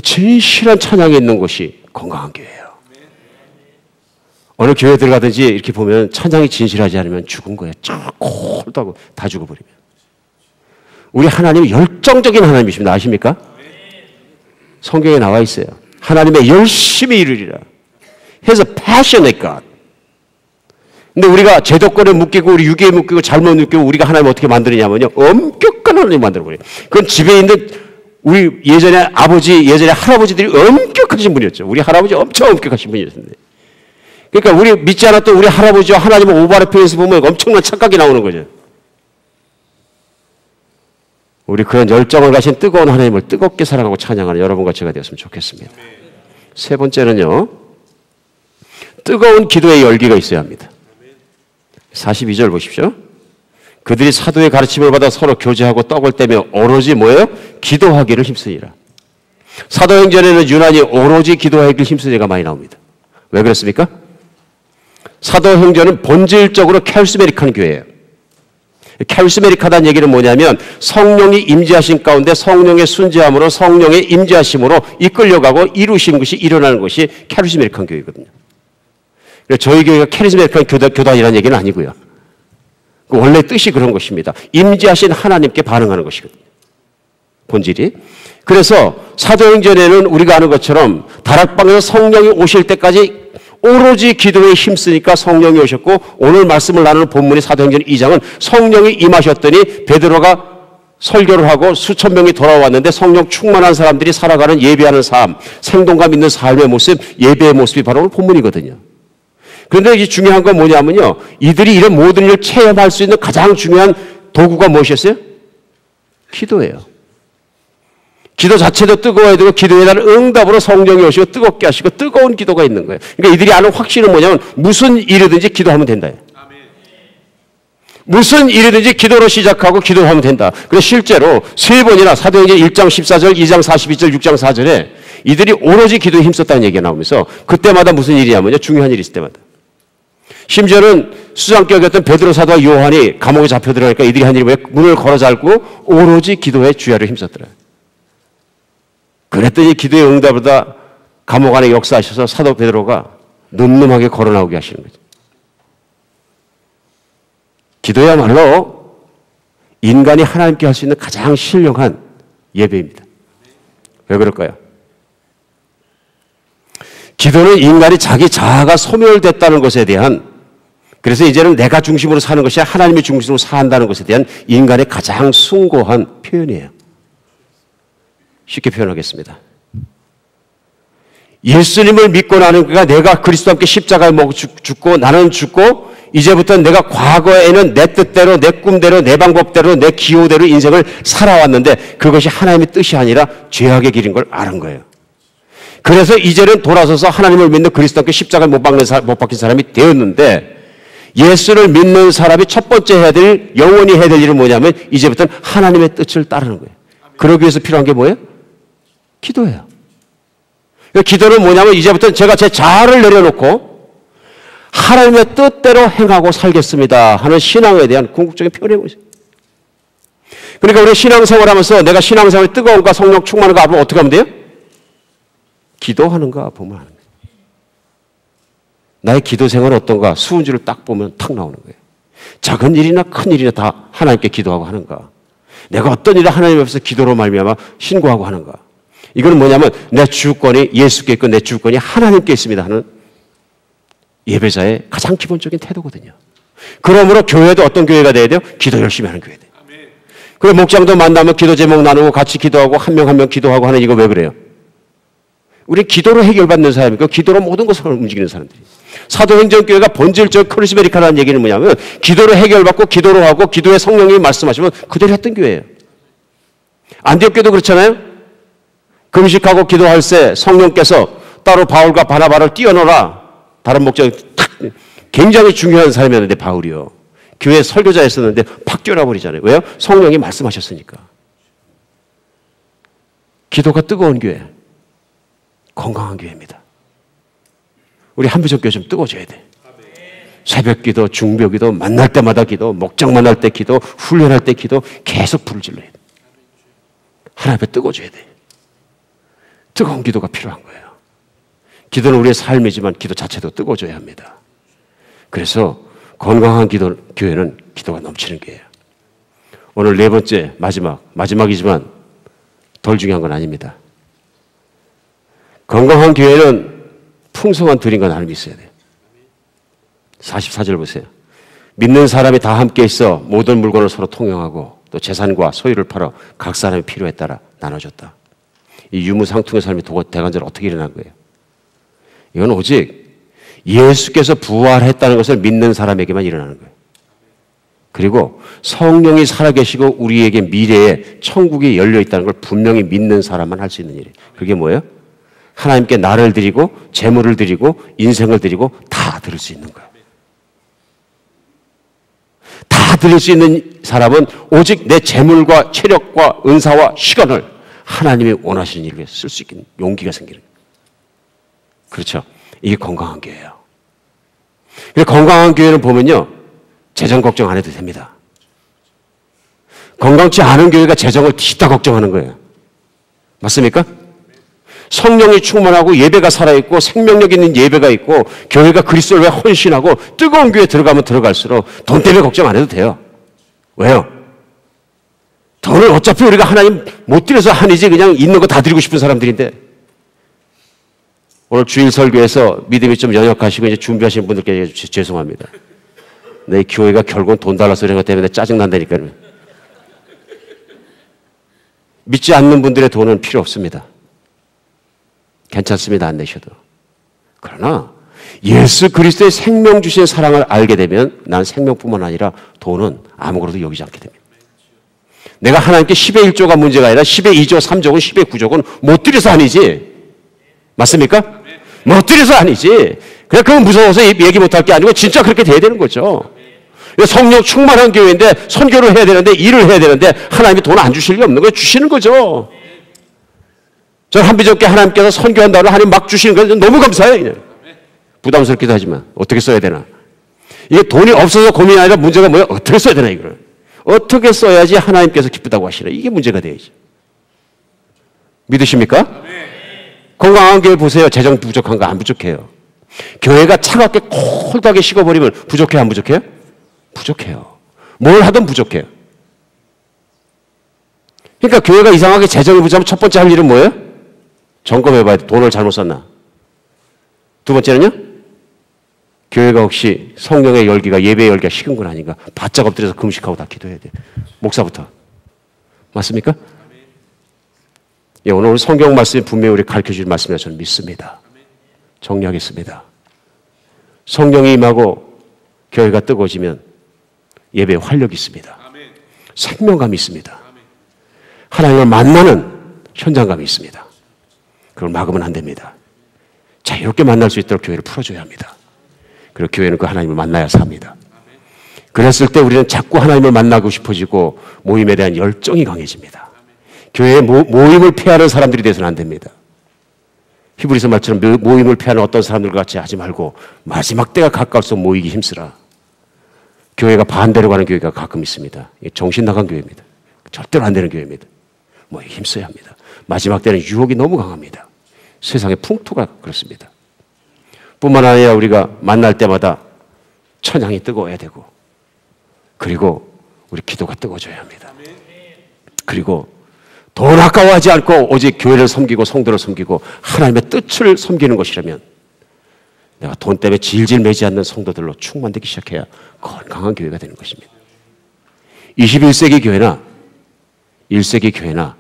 진실한 찬양이 있는 곳이 건강한 교회예요. 어느 교회 들어가든지 이렇게 보면 찬양이 진실하지 않으면 죽은 거예요. 콜도 하고 다 죽어버리면. 우리 하나님은 열정적인 하나님이십니다. 아십니까? 성경에 나와 있어요. 하나님의 열심히 이루리라. He's a passionate God. 근데 우리가 제도권에 묶이고 우리 유기에 묶이고 잘못 묶이고 우리가 하나님 어떻게 만드느냐면요. 엄격한 하나님 만들어버려요. 그건 집에 있는 우리 예전에 아버지, 예전에 할아버지들이 엄격하신 분이었죠. 우리 할아버지 엄청 엄격하신 분이었는데. 그러니까 우리 믿지 않았던 우리 할아버지와 하나님을 오바르 표현해서 보면 엄청난 착각이 나오는 거죠. 우리 그런 열정을 가신 뜨거운 하나님을 뜨겁게 사랑하고 찬양하는 여러분과 제가 되었으면 좋겠습니다. 세 번째는요. 뜨거운 기도의 열기가 있어야 합니다. 42절 보십시오. 그들이 사도의 가르침을 받아 서로 교제하고 떡을 떼며 오로지 뭐예요? 기도하기를 힘쓰니라. 사도행전에는 유난히 오로지 기도하기를 힘쓰니가 많이 나옵니다. 왜 그렇습니까? 사도행전은 본질적으로 카리스메릭한 교회예요. 카리스메릭하다는 얘기는 뭐냐면 성령이 임재하신 가운데 성령의 순재함으로 성령의 임재하심으로 이끌려가고 이루신 것이 일어나는 것이 카리스메릭한 교회거든요. 저희 교회가 카리스메릭한 교단이라는 얘기는 아니고요. 원래 뜻이 그런 것입니다. 임재하신 하나님께 반응하는 것이거든요. 본질이. 그래서 사도행전에는 우리가 아는 것처럼 다락방에서 성령이 오실 때까지 오로지 기도에 힘쓰니까 성령이 오셨고 오늘 말씀을 나누는 본문이 사도행전 2장은 성령이 임하셨더니 베드로가 설교를 하고 수천 명이 돌아왔는데 성령 충만한 사람들이 살아가는 예배하는 삶, 생동감 있는 삶의 모습, 예배의 모습이 바로 오늘 본문이거든요. 그런데 이제 중요한 건 뭐냐면요. 이들이 이런 모든 일을 체험할 수 있는 가장 중요한 도구가 무엇이었어요? 기도예요. 기도 자체도 뜨거워야 되고 기도에 대한 응답으로 성령이 오시고 뜨겁게 하시고 뜨거운 기도가 있는 거예요. 그러니까 이들이 아는 확신은 뭐냐면 무슨 일이든지 기도하면 된다. 무슨 일이든지 기도로 시작하고 기도하면 된다. 그래서 실제로 3번이나 사도행전 1장 14절, 2장 42절, 6장 4절에 이들이 오로지 기도에 힘썼다는 얘기가 나오면서 그때마다 무슨 일이냐면요. 중요한 일이 있을 때마다. 심지어는 수장격이었던 베드로 사도와 요한이 감옥에 잡혀 들어가니까 이들이 한 일이 왜 문을 걸어 잠그고 오로지 기도에 주야를 힘썼더라. 그랬더니 기도의 응답보다 감옥 안에 역사하셔서 사도 베드로가 늠름하게 걸어 나오게 하시는 거죠. 기도야말로 인간이 하나님께 할 수 있는 가장 신령한 예배입니다. 왜 그럴까요? 기도는 인간이 자기 자아가 소멸됐다는 것에 대한, 그래서 이제는 내가 중심으로 사는 것이 하나님의 중심으로 산다는 것에 대한 인간의 가장 숭고한 표현이에요. 쉽게 표현하겠습니다. 예수님을 믿고 나는 그가 내가 그리스도와 함께 십자가에 죽고 나는 죽고 이제부터 내가 과거에는 내 뜻대로 내 꿈대로 내 방법대로 내 기호대로 인생을 살아왔는데 그것이 하나님의 뜻이 아니라 죄악의 길인 걸 아는 거예요. 그래서 이제는 돌아서서 하나님을 믿는 그리스도와 함께 십자가에 못 박힌 사람이 되었는데, 예수를 믿는 사람이 첫 번째 해야 될, 영원히 해야 될 일은 뭐냐면 이제부터는 하나님의 뜻을 따르는 거예요. 그러기 위해서 필요한 게 뭐예요? 기도예요. 기도는 뭐냐면 이제부터는 제가 제 자아를 내려놓고 하나님의 뜻대로 행하고 살겠습니다 하는 신앙에 대한 궁극적인 표현인 거죠. 그러니까 우리 신앙생활 하면서 내가 신앙생활이 뜨거운가 성령 충만한가 앞으로 어떻게 하면 돼요? 기도하는가 보면 하는 거예요. 나의 기도 생활은 어떤가? 수은지를 딱 보면 탁 나오는 거예요. 작은 일이나 큰 일이나 다 하나님께 기도하고 하는가? 내가 어떤 일을 하나님 앞에서 기도로 말미암아 신고하고 하는가? 이거는 뭐냐면 내 주권이 예수께 있고 내 주권이 하나님께 있습니다 하는 예배자의 가장 기본적인 태도거든요. 그러므로 교회도 어떤 교회가 돼야 돼요? 기도 열심히 하는 교회 돼요. 그리고 목장도 만나면 기도 제목 나누고 같이 기도하고 한 명 한 명 기도하고 하는, 이거 왜 그래요? 우리 기도로 해결받는 사람이고 기도로 모든 것을 움직이는 사람들이. 사도행전교회가 본질적 크리스메리카라는 얘기는 뭐냐면 기도로 해결받고 기도로 하고 기도에 성령님이 말씀하시면 그대로 했던 교회예요. 안디옥교도 그렇잖아요. 금식하고 기도할 때 성령께서 따로 바울과 바나바를 띄워놓으라. 다른 목적이 탁, 굉장히 중요한 사람이었는데 바울이요. 교회 설교자였었는데 팍 뛰어나버리잖아요. 왜요? 성령이 말씀하셨으니까. 기도가 뜨거운 교회, 건강한 교회입니다. 우리 한부정교회 좀 뜨거워져야 돼. 새벽 기도, 중보 기도, 만날 때마다 기도, 목장 만날 때 기도, 훈련할 때 기도, 계속 불을 질러야 돼. 하나님 앞에 뜨거워져야 돼. 뜨거운 기도가 필요한 거예요. 기도는 우리의 삶이지만 기도 자체도 뜨거워져야 합니다. 그래서 건강한 기도, 교회는 기도가 넘치는 교회예요. 오늘 네 번째, 마지막이지만 덜 중요한 건 아닙니다. 건강한 교회는 풍성한 들인과 나눔이 있어야 돼요. 44절 보세요. 믿는 사람이 다 함께 있어 모든 물건을 서로 통용하고 또 재산과 소유를 팔아 각 사람의 필요에 따라 나눠줬다. 이 유무상통의 삶이 대관절로 어떻게 일어난 거예요? 이건 오직 예수께서 부활했다는 것을 믿는 사람에게만 일어나는 거예요. 그리고 성령이 살아계시고 우리에게 미래에 천국이 열려있다는 걸 분명히 믿는 사람만 할 수 있는 일이에요. 그게 뭐예요? 하나님께 나를 드리고 재물을 드리고 인생을 드리고 다 드릴 수 있는 거예요. 다 드릴 수 있는 사람은 오직 내 재물과 체력과 은사와 시간을 하나님이 원하시는 일을 위해서 쓸 수 있는 용기가 생기는 거예요. 그렇죠? 이게 건강한 교회예요. 건강한 교회는 보면요, 재정 걱정 안 해도 됩니다. 건강치 않은 교회가 재정을 뒤따 걱정하는 거예요. 맞습니까? 성령이 충만하고 예배가 살아있고 생명력 있는 예배가 있고 교회가 그리스도를 위해 헌신하고 뜨거운 교회에 들어가면 들어갈수록 돈 때문에 걱정 안 해도 돼요. 왜요? 돈을 어차피 우리가 하나님 못 드려서 한이지 그냥 있는 거 다 드리고 싶은 사람들인데, 오늘 주일 설교에서 믿음이 좀 연약하시고 이제 준비하시는 분들께 죄송합니다. 내 교회가 결국은 돈 달라서 이런 것 때문에 짜증난다니까요. 믿지 않는 분들의 돈은 필요 없습니다. 괜찮습니다. 안 내셔도. 그러나 예수 그리스도의 생명 주신 사랑을 알게 되면 난 생명뿐만 아니라 돈은 아무것도 여기지 않게 됩니다. 내가 하나님께 10의 1조가 문제가 아니라 10의 2조, 3조건 10의 9조건 못 드려서 아니지. 맞습니까? 못 드려서 아니지. 그냥 그건 무서워서 얘기 못할 게 아니고 진짜 그렇게 돼야 되는 거죠. 성령 충만한 교회인데 선교를 해야 되는데 일을 해야 되는데 하나님이 돈 안 주실 리 없는 거예요. 주시는 거죠. 저는 한비적게 하나님께서 선교한다고 하나님 막 주시는 거 너무 감사해요. 그냥. 부담스럽기도 하지만 어떻게 써야 되나. 이게 돈이 없어서 고민이 아니라 문제가 뭐예요? 어떻게 써야 되나 이거를. 어떻게 써야지 하나님께서 기쁘다고 하시나. 이게 문제가 되야죠. 믿으십니까? 건강한 교회 보세요. 재정 부족한가? 안 부족해요. 교회가 차갑게 콜하게 식어버리면 부족해요? 안 부족해요? 부족해요. 뭘 하든 부족해요. 그러니까 교회가 이상하게 재정이 부족하면 첫 번째 할 일은 뭐예요? 점검해봐야 돼. 돈을 잘못 썼나? 두 번째는요? 교회가 혹시 성령의 열기가, 예배의 열기가 식은 건 아닌가? 바짝 엎드려서 금식하고 다 기도해야 돼. 목사부터. 맞습니까? 예, 오늘 성경 말씀이 분명히 우리 가르쳐줄 말씀이라 저는 믿습니다. 정리하겠습니다. 성령이 임하고 교회가 뜨거워지면 예배에 활력이 있습니다. 생명감이 있습니다. 하나님을 만나는 현장감이 있습니다. 그걸 막으면 안 됩니다. 자유롭게 만날 수 있도록 교회를 풀어줘야 합니다. 그리고 교회는 그 하나님을 만나야 삽니다. 그랬을 때 우리는 자꾸 하나님을 만나고 싶어지고 모임에 대한 열정이 강해집니다. 교회에 모임을 피하는 사람들이 돼서는 안 됩니다. 히브리서 말처럼 모임을 피하는 어떤 사람들과 같이 하지 말고 마지막 때가 가까울수록 모이기 힘쓰라. 교회가 반대로 가는 교회가 가끔 있습니다. 정신 나간 교회입니다. 절대로 안 되는 교회입니다. 모이기 힘써야 합니다. 마지막 때는 유혹이 너무 강합니다. 세상의 풍토가 그렇습니다. 뿐만 아니라 우리가 만날 때마다 천향이 뜨거워야 되고, 그리고 우리 기도가 뜨거워져야 합니다. 그리고 돈 아까워하지 않고 오직 교회를 섬기고 성도를 섬기고 하나님의 뜻을 섬기는 것이라면 내가 돈 때문에 질질 매지 않는 성도들로 충만되기 시작해야 건강한 교회가 되는 것입니다. 21세기 교회나 1세기 교회나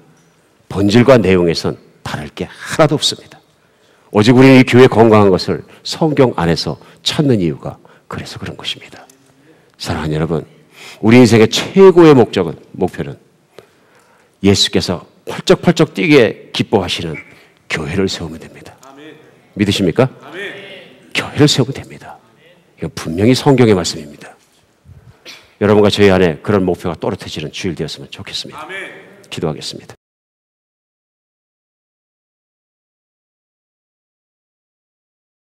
본질과 내용에선 다를 게 하나도 없습니다. 오직 우리는 이 교회 건강한 것을 성경 안에서 찾는 이유가 그래서 그런 것입니다. 사랑하는 여러분, 우리 인생의 최고의 목표는 예수께서 펄쩍펄쩍 뛰게 기뻐하시는 교회를 세우면 됩니다. 믿으십니까? 교회를 세우면 됩니다. 이건 분명히 성경의 말씀입니다. 여러분과 저희 안에 그런 목표가 또렷해지는 주일 되었으면 좋겠습니다. 기도하겠습니다.